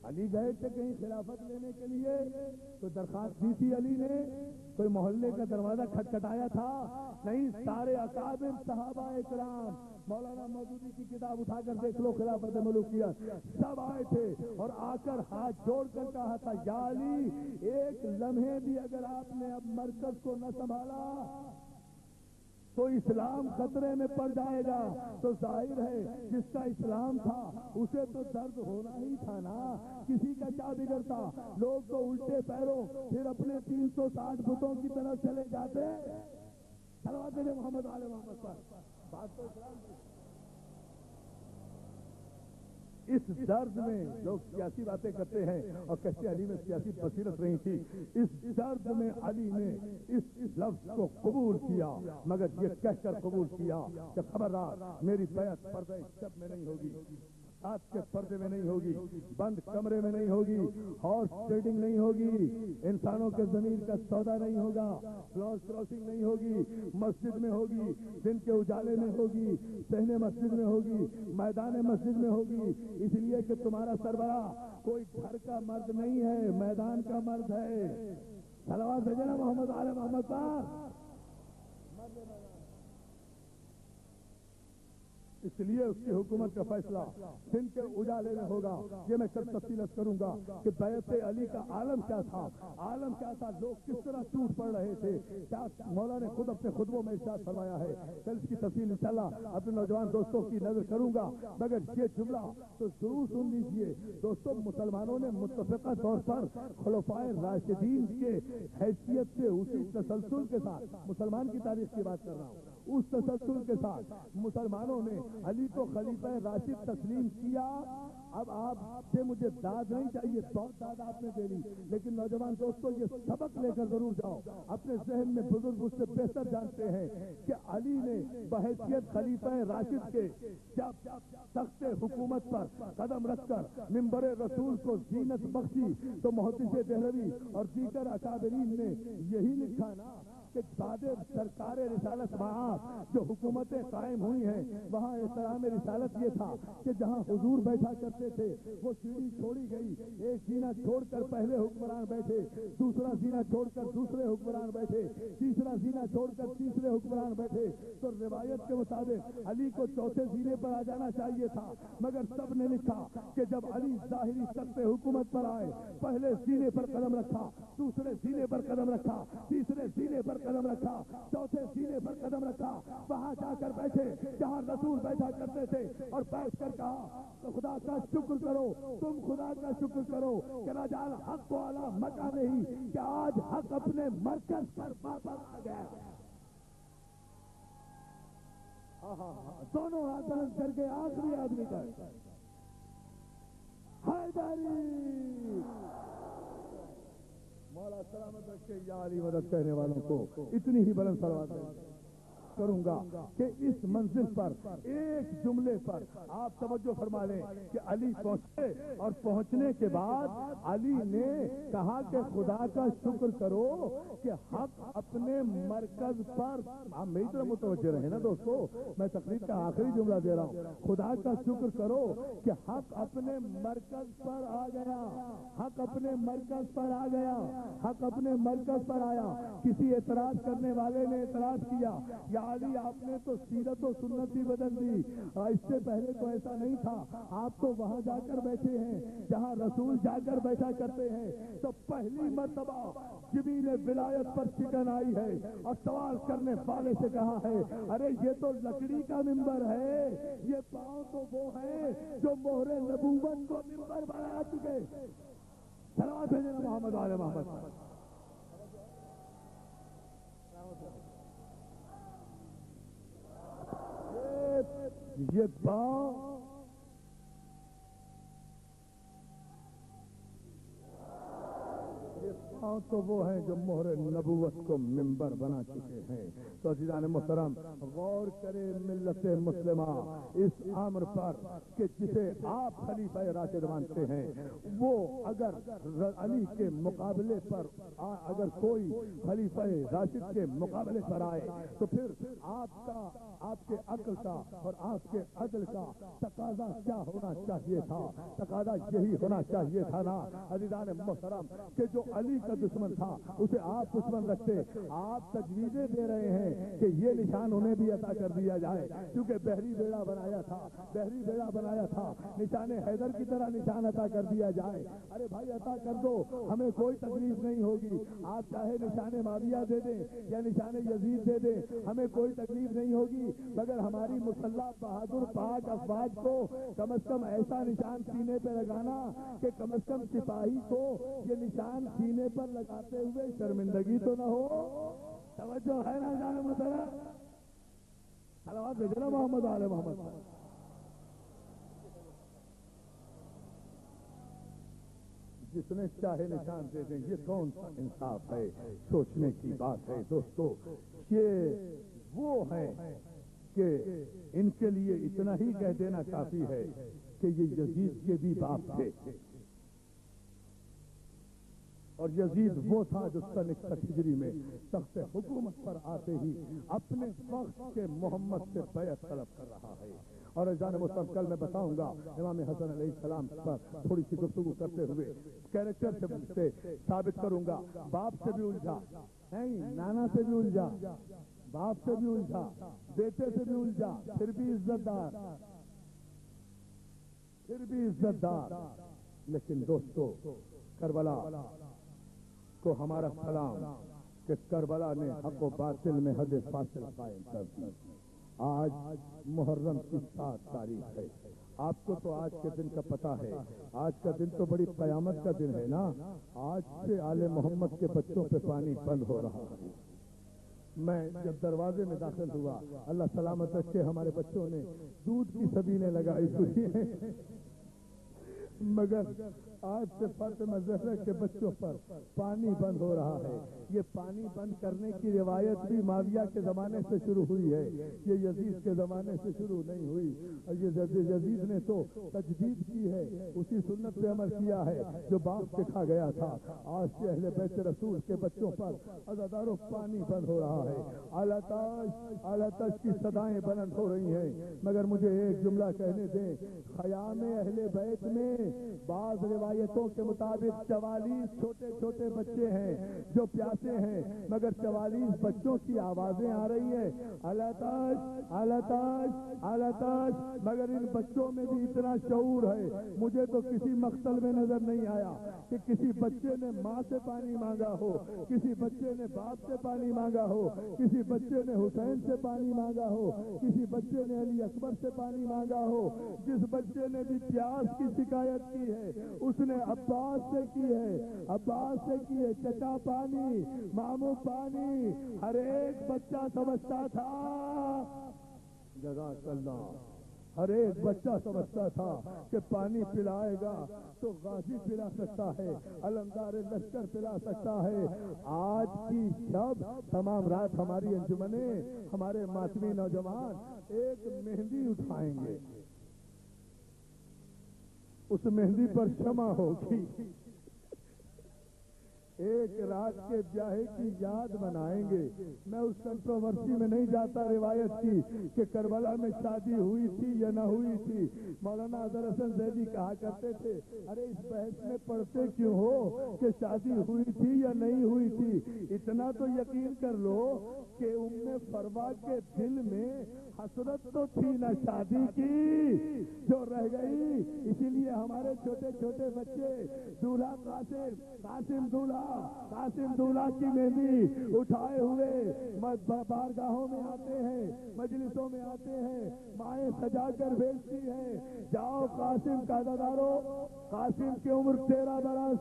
Speaker 2: علی گئے تھے کہیں خلافت لینے کے لیے تو درخواست دی تھی علی نے, کوئی محلے کا دروازہ کھٹکھٹایا تھا نہیں. سارے اکابر صحابہ اکرام, مولانا مودودی کی کتاب اٹھا کر دیکھ لو خلافت ملوکیت, سب آئے تھے اور آ کر ہاتھ جوڑ کر کہا تھا یا علی ایک لمحے بھی اگر آپ نے اب مرکز کو نہ سنبھالا تو اسلام خطرے میں پڑ جائے گا. تو ظاہر ہے جس کا اسلام تھا اسے تو درد ہونا ہی تھا نا. کسی کا کیا بگڑتا, لوگ تو الٹے پیروں پھر اپنے 360 بتوں کی طرف چلے جاتے. صلوات محمد علیہ محمد پر بات تو اسلام کی. اس درد میں لوگ سیاسی باتیں کرتے ہیں اور کہتے علی میں سیاسی بصیرت نہیں تھی. اس درد میں علی نے اس لفظ کو قبول کیا, مگر یہ کہہ کر قبول کیا کہ خبردار میری بیعت پردہ شب میں نہیں ہوگی. ساتھ کے پردے میں نہیں ہوگی، بند کمرے میں نہیں ہوگی، ہارس ٹریڈنگ نہیں ہوگی، انسانوں کے ضمیر کا سودا نہیں ہوگا، فلاور کراسنگ نہیں ہوگی، مسجد میں ہوگی، دن کے اجالے میں ہوگی، صحن مسجد میں ہوگی، میدان مسجد میں ہوگی، اس لیے کہ تمہارا سربراہ کوئی گھر کا مرد نہیں ہے، میدان کا مرد ہے۔ صلوات بھیجنا محمد آل محمد پر۔ اس لیے اس کی حکومت کا فیصلہ دن کے اجالے میں ہوگا۔ یہ میں کل تفصیل کروں گا کہ بیعت علی کا عالم کیا تھا، عالم کیا تھا، لوگ کس طرح ٹوٹ پڑ رہے تھے، کیا مولا نے خود اپنے خطبوں میں ارشاد فرمایا ہے۔ کل اس کی تفصیل انشاءاللہ اپنے نوجوان دوستوں کی نظر کروں گا، مگر یہ جملہ تو ضرور سن لیجیے دوستوں۔ مسلمانوں نے متفقہ طور پر خلفائے راشدین کے حیثیت سے اسی تسلسل کے ساتھ، مسلمان کی تاریخ کی بات کر رہا ہوں، اس تسلسل کے ساتھ مسلمانوں نے علی کو خلیفہ راشد تسلیم کیا۔ اب آپ سے مجھے داد نہیں چاہیے، بہت داد آپ نے دے لی، لیکن نوجوان دوستوں یہ سبق لے کر ضرور جاؤ اپنے ذہن میں۔ بزرگ اس سے بہتر جانتے ہیں کہ علی نے بحیثیت خلیفہ راشد کے جب تخت حکومت پر قدم رکھ کر منبر رسول کو زینت بخشی تو محدث دہلوی اور دیگر اکابرین نے یہی لکھا نا کہ بعد سرکار رسالت معاف جو حکومتیں قائم ہوئی ہیں وہاں احترام رسالت یہ تھا کہ جہاں حضور بیٹھا کرتے تھے وہ سیڑھی چھوڑی گئی، ایک سینہ چھوڑ کر پہلے حکمران بیٹھے، دوسرا سینہ چھوڑ کر دوسرے حکمران بیٹھے، تیسرا سینہ چھوڑ کر تیسرے حکمران بیٹھے۔ تو روایت کے مطابق علی کو چوتھے سینے پر آ جانا چاہیے تھا، مگر سب نے لکھا کہ جب علی ظاہری تخت حکومت پر آئے پہلے سینے پر قدم رکھا، دوسرے سینے پر قدم رکھا، تیسرے سینے پر قدم رکھا، چوتھے سینے پر قدم رکھا، وہاں جا کر بیٹھے جہاں رسول بیٹھا کرتے تھے اور بیٹھ کر کہا تو خدا کا شکر کرو، تم خدا کا شکر کرو کہ نہ جان حق کو اعلیٰ مکہ نہیں کہ آج حق اپنے مرکز پر واپس آ گیا۔ دونوں ہاتھ بلند کر کے آخری آدمی کا حیدری مولا سلامت رکھے یا علی مدد کہنے والوں کو اتنی ہی بلند صلوات کروں گا کہ اس منزل پر ایک جملے پر آپ توجہ فرما لیں کہ علی پہنچے اور پہنچنے کے بعد علی نے کہا کہ خدا کا شکر کرو کہ حق اپنے مرکز پر، آپ میری طرف متوجہ رہے نا دوستو، میں تقریر کا آخری جملہ دے رہا ہوں، خدا کا شکر کرو کہ حق اپنے مرکز پر آ گیا، حق اپنے مرکز پر آ گیا، حق اپنے مرکز پر آیا۔ کسی اعتراض کرنے والے نے اعتراض کیا یا علی آپ نے تو سیرت و سنت ہی بدل دی، اس سے پہلے تو ایسا نہیں تھا، آپ تو وہاں جا کر بیٹھے ہیں جہاں رسول جا کر بیٹھا کرتے ہیں۔ تو پہلی مرتبہ جبریل ولایت پر چکن آئی ہے اور سوال کرنے والے سے کہا ہے ارے یہ تو لکڑی کا ممبر ہے، یہ پاؤں تو وہ ہیں جو مہر نبوت کو ممبر بنا چکے۔ صلوات بھیجنا محمد آل محمد۔ یہ پاؤں تو وہ ہیں جو مہر نبوت کو منبر بنا چکے ہیں۔ تو عزیزان محترم غور کرے ملت مسلمہ اس امر پر کہ جسے آپ خلیفہ راشد مانتے ہیں وہ اگر علی کے مقابلے پر اگر کوئی خلیفہ راشد کے مقابلے پر آئے تو پھر آپ کے عقل کا اور آپ کے عدل کا تقاضا کیا ہونا چاہیے تھا؟ تقاضا یہی ہونا چاہیے تھا نا عزیزان محترم کہ جو علی کا دشمن تھا اسے آپ دشمن رکھتے، آپ تجویزیں دے رہے ہیں کہ یہ نشان انہیں بھی عطا کر دیا جائے، کیونکہ بحری بیڑا بنایا تھا، بحری بیڑا بنایا تھا، نشان حیدر کی طرح نشان عطا کر دیا جائے۔ ارے بھائی عطا کر دو، ہمیں کوئی تکلیف نہیں ہوگی، آپ چاہے نشان معاویہ دے دیں یا نشان یزید دے دیں، ہمیں کوئی تکلیف نہیں ہوگی، مگر ہماری مسلح بہادر پاک افواج کو کم از کم ایسا نشان سینے پہ لگانا کہ کم از کم سپاہی کو یہ نشان سینے پر لگاتے ہوئے شرمندگی تو نہ ہو۔ توجہ ہے نا جان محترم؟ صلوات بھیجنا محمد آل محمد۔ جس نے چاہے نشان دے دیں، یہ کون سا انصاف ہے؟ سوچنے کی بات ہے دوستو۔ یہ وہ ہے کہ ان کے لیے اتنا ہی کہہ دینا کافی ہے کہ کہ یہ یزید کے بھی باپ تھے، اور یزید وہ تھا جو سن 61 ہجری میں تخت حکومت پر آتے ہی اپنے وقت کے محمد سے بیعت طلب کر رہا ہے۔ اور جانب محترم کل میں بتاؤں گا امام حسن علیہ السلام پر تھوڑی سی گفتگو کرتے ہوئے کیریکٹر سے ثابت کروں گا۔ باپ سے بھی الجھا، نہیں نانا سے بھی الجھا، باپ سے بھی الجھا، بیٹے سے بھی الجھا، پھر بھی عزت دار، پھر بھی عزت دار۔ لیکن دوستو کربلا کو ہمارا سلام کہ کربلا نے حق و باطل میں حد فاصل قائم کر دی۔ آج محرم کی 7 تاریخ ہے، آپ کو تو آج کے دن کا پتہ ہے، آج کا دن تو بڑی قیامت کا دن ہے نا۔ آج سے آل محمد کے بچوں پہ پانی بند ہو رہا ہے۔ میں جب دروازے میں داخل ہوا، اللہ سلامت رکھے، ہمارے بچوں نے دودھ کی سبیلیں لگائی ہوئی ہیں، مگر آج سے فاطمہ زہرا کے بچوں پر پانی بند ہو رہا ہے۔ یہ پانی بند کرنے کی روایت بھی معاویہ کے زمانے سے شروع ہوئی ہے، یہ یزید کے زمانے سے شروع نہیں ہوئی۔ اور یہ یزید نے تو تجدید کی ہے، اسی سنت پہ عمل کیا ہے جو باپ سکھا گیا تھا۔ آج سے اہل بیت رسول کے بچوں پر عزاداروں پانی بند ہو رہا ہے۔ اعلیٰ تاج کی صدائیں بلند ہو رہی ہیں، مگر مجھے ایک جملہ کہنے دیں، خیام اہل بیت میں بعض روایتوں کے مطابق 44 چھوٹے چھوٹے بچے ہیں جو پیاسے ہیں، مگر 44 بچوں کی آوازیں آ رہی ہیں، اعلیٰ تاج اعلیٰ تاج اعلیٰ تاج، مگر ان بچوں میں بھی اتنا شعور ہے۔ مجھے تو کسی مقتل میں نظر نہیں آیا کہ کسی بچے نے ماں سے پانی مانگا ہو، کسی بچے نے باپ سے پانی مانگا ہو، کسی بچے نے حسین سے پانی مانگا ہو، کسی بچے نے علی اکبر سے پانی مانگا ہو۔ جس بچے نے بھی پیاس کی شکایت کی ہے اس نے عباس سے کی ہے، عباس سے کی ہے، چچا پانی، ماموں پانی۔ ہر ایک بچہ سمجھتا تھا، جزاک اللہ، ہر ایک بچہ سمجھتا تھا کہ پانی پلائے گا تو غازی پلا سکتا ہے، علمدار لشکر پلا سکتا ہے۔ آج کی شب تمام رات ہماری انجمنیں، ہمارے ماتمی نوجوان ایک مہندی اٹھائیں گے، اس مہندی پر شمع ہوگی، ایک رات کے بیاہ کی یاد منائیں گے۔ میں اس کنٹروورسی میں نہیں جاتا روایت کی کہ کربلا میں شادی ہوئی تھی یا نہ ہوئی تھی۔ مولانا اظہر حسن زیدی کہا کرتے تھے، ارے اس بحث میں پڑھتے کیوں ہو کہ شادی ہوئی تھی یا نہیں ہوئی تھی، اتنا تو یقین کر لو کہ ام فروا کے دل میں حسرت تو تھی نہ شادی کی جو رہ گئی۔ اسی لیے ہمارے چھوٹے چھوٹے بچے دولہا قاسم دولہا کی مہندی اٹھائے ہوئے بارگاہوں میں آتے ہیں، مجلسوں میں آتے ہیں، مائیں سجا کر بھیجتی ہیں، جاؤ قاسم کا عزادارو، قاسم کی عمر 13 برس،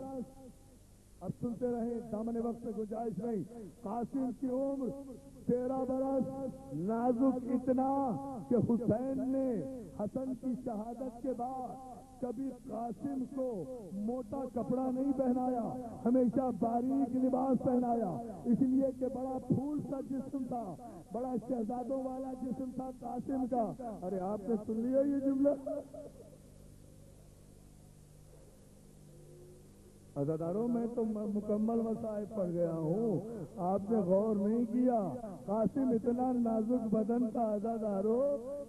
Speaker 2: اب سنتے رہیں، دامن وقت سے گنجائش نہیں، قاسم کی عمر 13 برس، نازک اتنا کہ حسین نے حسن کی شہادت کے بعد کبھی قاسم کو موٹا کپڑا نہیں پہنایا، ہمیشہ باریک لباس پہنایا، اس لیے کہ بڑا پھول سا جسم تھا، بڑا شہزادوں والا جسم تھا قاسم کا۔ ارے آپ نے سن لیا یہ جملہ؟ عزاداروں میں تو مکمل مسائل پڑھ گیا ہوں، آپ نے غور نہیں کیا۔ قاسم اتنا نازک بدن تھا عزاداروں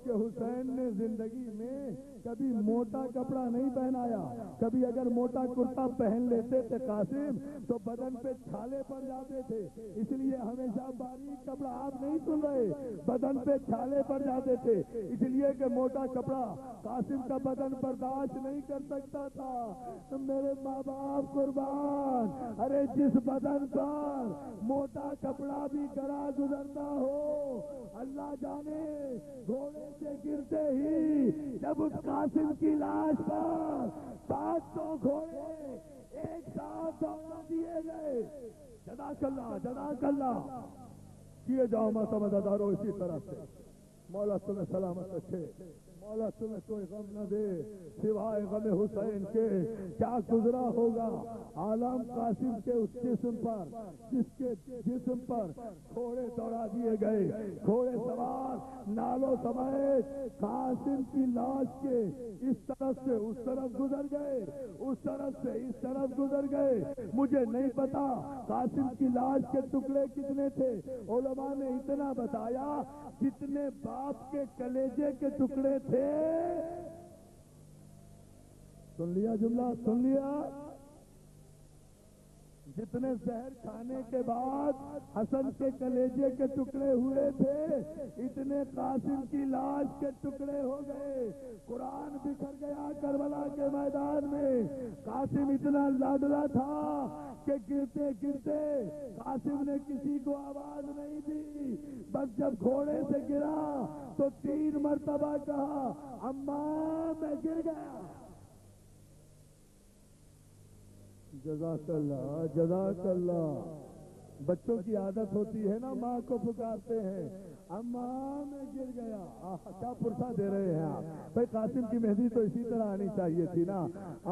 Speaker 2: کہ حسین نے زندگی میں کبھی موٹا کپڑا نہیں پہنایا، کبھی اگر موٹا کرتا پہن لیتے تھے قاسم تو بدن پہ چھالے پڑ جاتے تھے، اس لیے ہمیشہ باریک کپڑا، آپ نہیں سن رہے، بدن پہ چھالے پڑ جاتے تھے، اس لیے کہ موٹا کپڑا قاسم کا بدن برداشت نہیں کر سکتا تھا۔ میرے ماں باپ قربان، ارے جس بدن پر موٹا کپڑا بھی گرا گزرتا ہو، اللہ جانے گھوڑے سے گرتے ہی جب اس قاسم کی لاش پر 500 گھوڑے ایک ساتھ دوڑا دیے گئے، جزاک اللہ کیے جاؤ ماتم عزادارو اسی طرح سے، مولا تمہیں سلامت رکھے۔ مولا تمہیں کوئی غم نہ دے سوائے غم حسین کے. کیا گزرا ہوگا عالم قاسم کے اس جسم پر جس کے جسم پر گھوڑے دوڑا دیے گئے, گھوڑے سوار نالوں سمیت قاسم کی لاش کے اس طرف سے اس طرف گزر گئے, اس طرف سے اس طرف گزر گئے. مجھے نہیں پتا قاسم کی لاش کے ٹکڑے کتنے تھے. علماء نے اتنا بتایا جتنے باپ کے کلیجے کے ٹکڑے تھے. سن لیا جملہ, سن لیا. جتنے زہر کھانے کے بعد حسن کے کلیجے کے ٹکڑے ہوئے تھے اتنے قاسم کی لاش کے ٹکڑے ہو گئے. قرآن بکھر گیا کربلا کے میدان میں. قاسم اتنا لاڈلا تھا کہ گرتے گرتے قاسم نے کسی کو آواز نہیں دی, بس جب گھوڑے سے گرا تو 3 مرتبہ کہا اماں میں گر گیا. جزاک اللہ, جزاک اللہ. بچوں کی عادت ہوتی ہے نا, ماں کو پکارتے ہیں اماں میں گر گیا. کیا پرسا دے رہے ہیں آپ بھائی. قاسم کی مہندی تو اسی طرح آنی چاہیے تھی نا.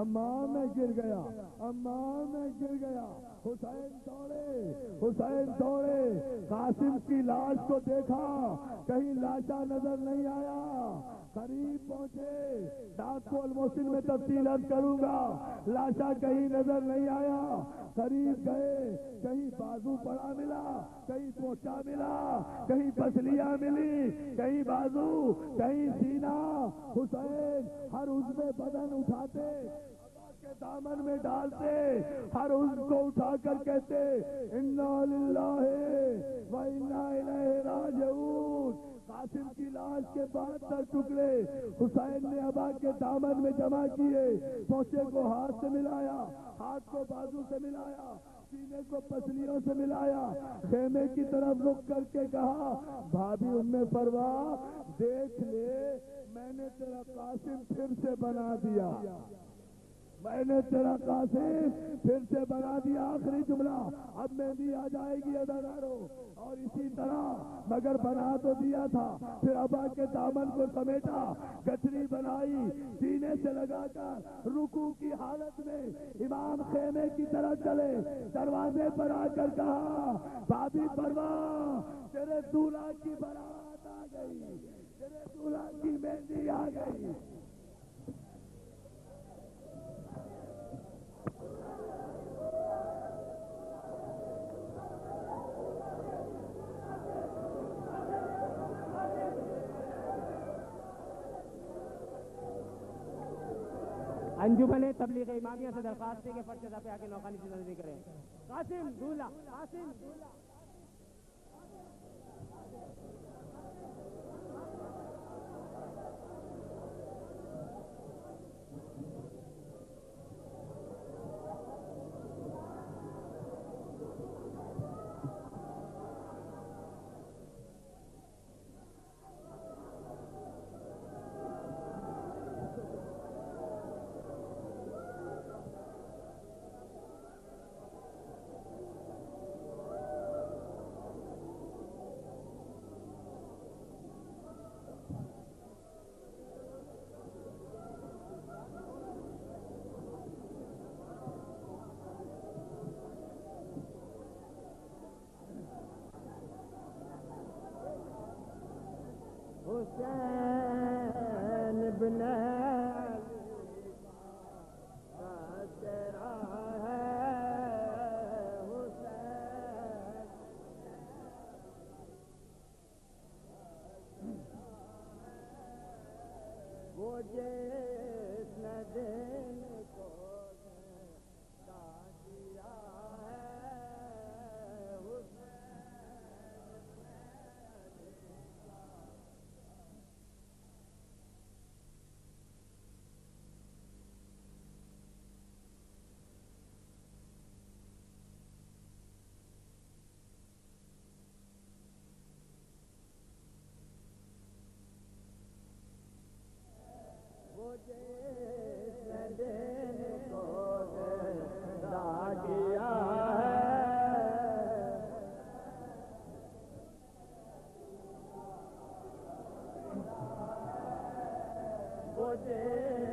Speaker 2: اماں میں گر گیا, اماں میں گر گیا. حسین دوڑے, حسین دوڑے. قاسم کی لاش کو دیکھا, کہیں لاشا نظر نہیں آیا. قریب پہنچے, ڈاک کو الموسن میں تفصیل عرض کروں گا. لاشا کہیں نظر نہیں آیا. قریب گئے, کہیں بازو پڑا ملا, کہیں پوچھا ملا, کہیں پسلیاں ملی, کہیں بازو, کہیں سینہ. حسین ہر عضو بدن اٹھاتے کے دامن میں ڈالتے, ہر عضو کو اٹھا کر کہتے انا للہ و انا الیہ راجعون. قاسم کی لاش کے 72 ٹکڑے حسین نے ابا کے دامن میں جمع کیے. پوچھے کو ہاتھ سے ملایا, ہاتھ کو بازو سے ملایا, سینے کو پسلیوں سے ملایا. خیمے کی طرف رخ کر کے کہا بھابھی ام پروا دیکھ لے, میں نے تیرا قاسم پھر سے بنا دیا, میں نے تیرا قاسم پھر سے بنا دیا. آخری جملہ, اب مہندی آ جائے گی اداکاروں. اور اسی طرح مگر بنا تو دیا تھا, پھر ابا کے دامن کو سمیٹا, گٹھڑی بنائی, سینے سے لگا کر رکوع کی حالت میں امام خیمے کی طرف چلے. دروازے پر آ کر کہا بھابھی پروا تیرے دولہا کی بارات آ گئی, تیرے دولہا کی مہندی آ گئی.
Speaker 3: انجمن تبلیغ امامیہ سے درخواست ہے کہ فرش پہ آ کے نوخانی سے نظری کریں. قاسم دولہا, قاسم دولہا. حسین ابن تیرا ہے حسین, وہ جس نے دن کو دیا ہے حسین. جس دن کو دیا ہے مجھے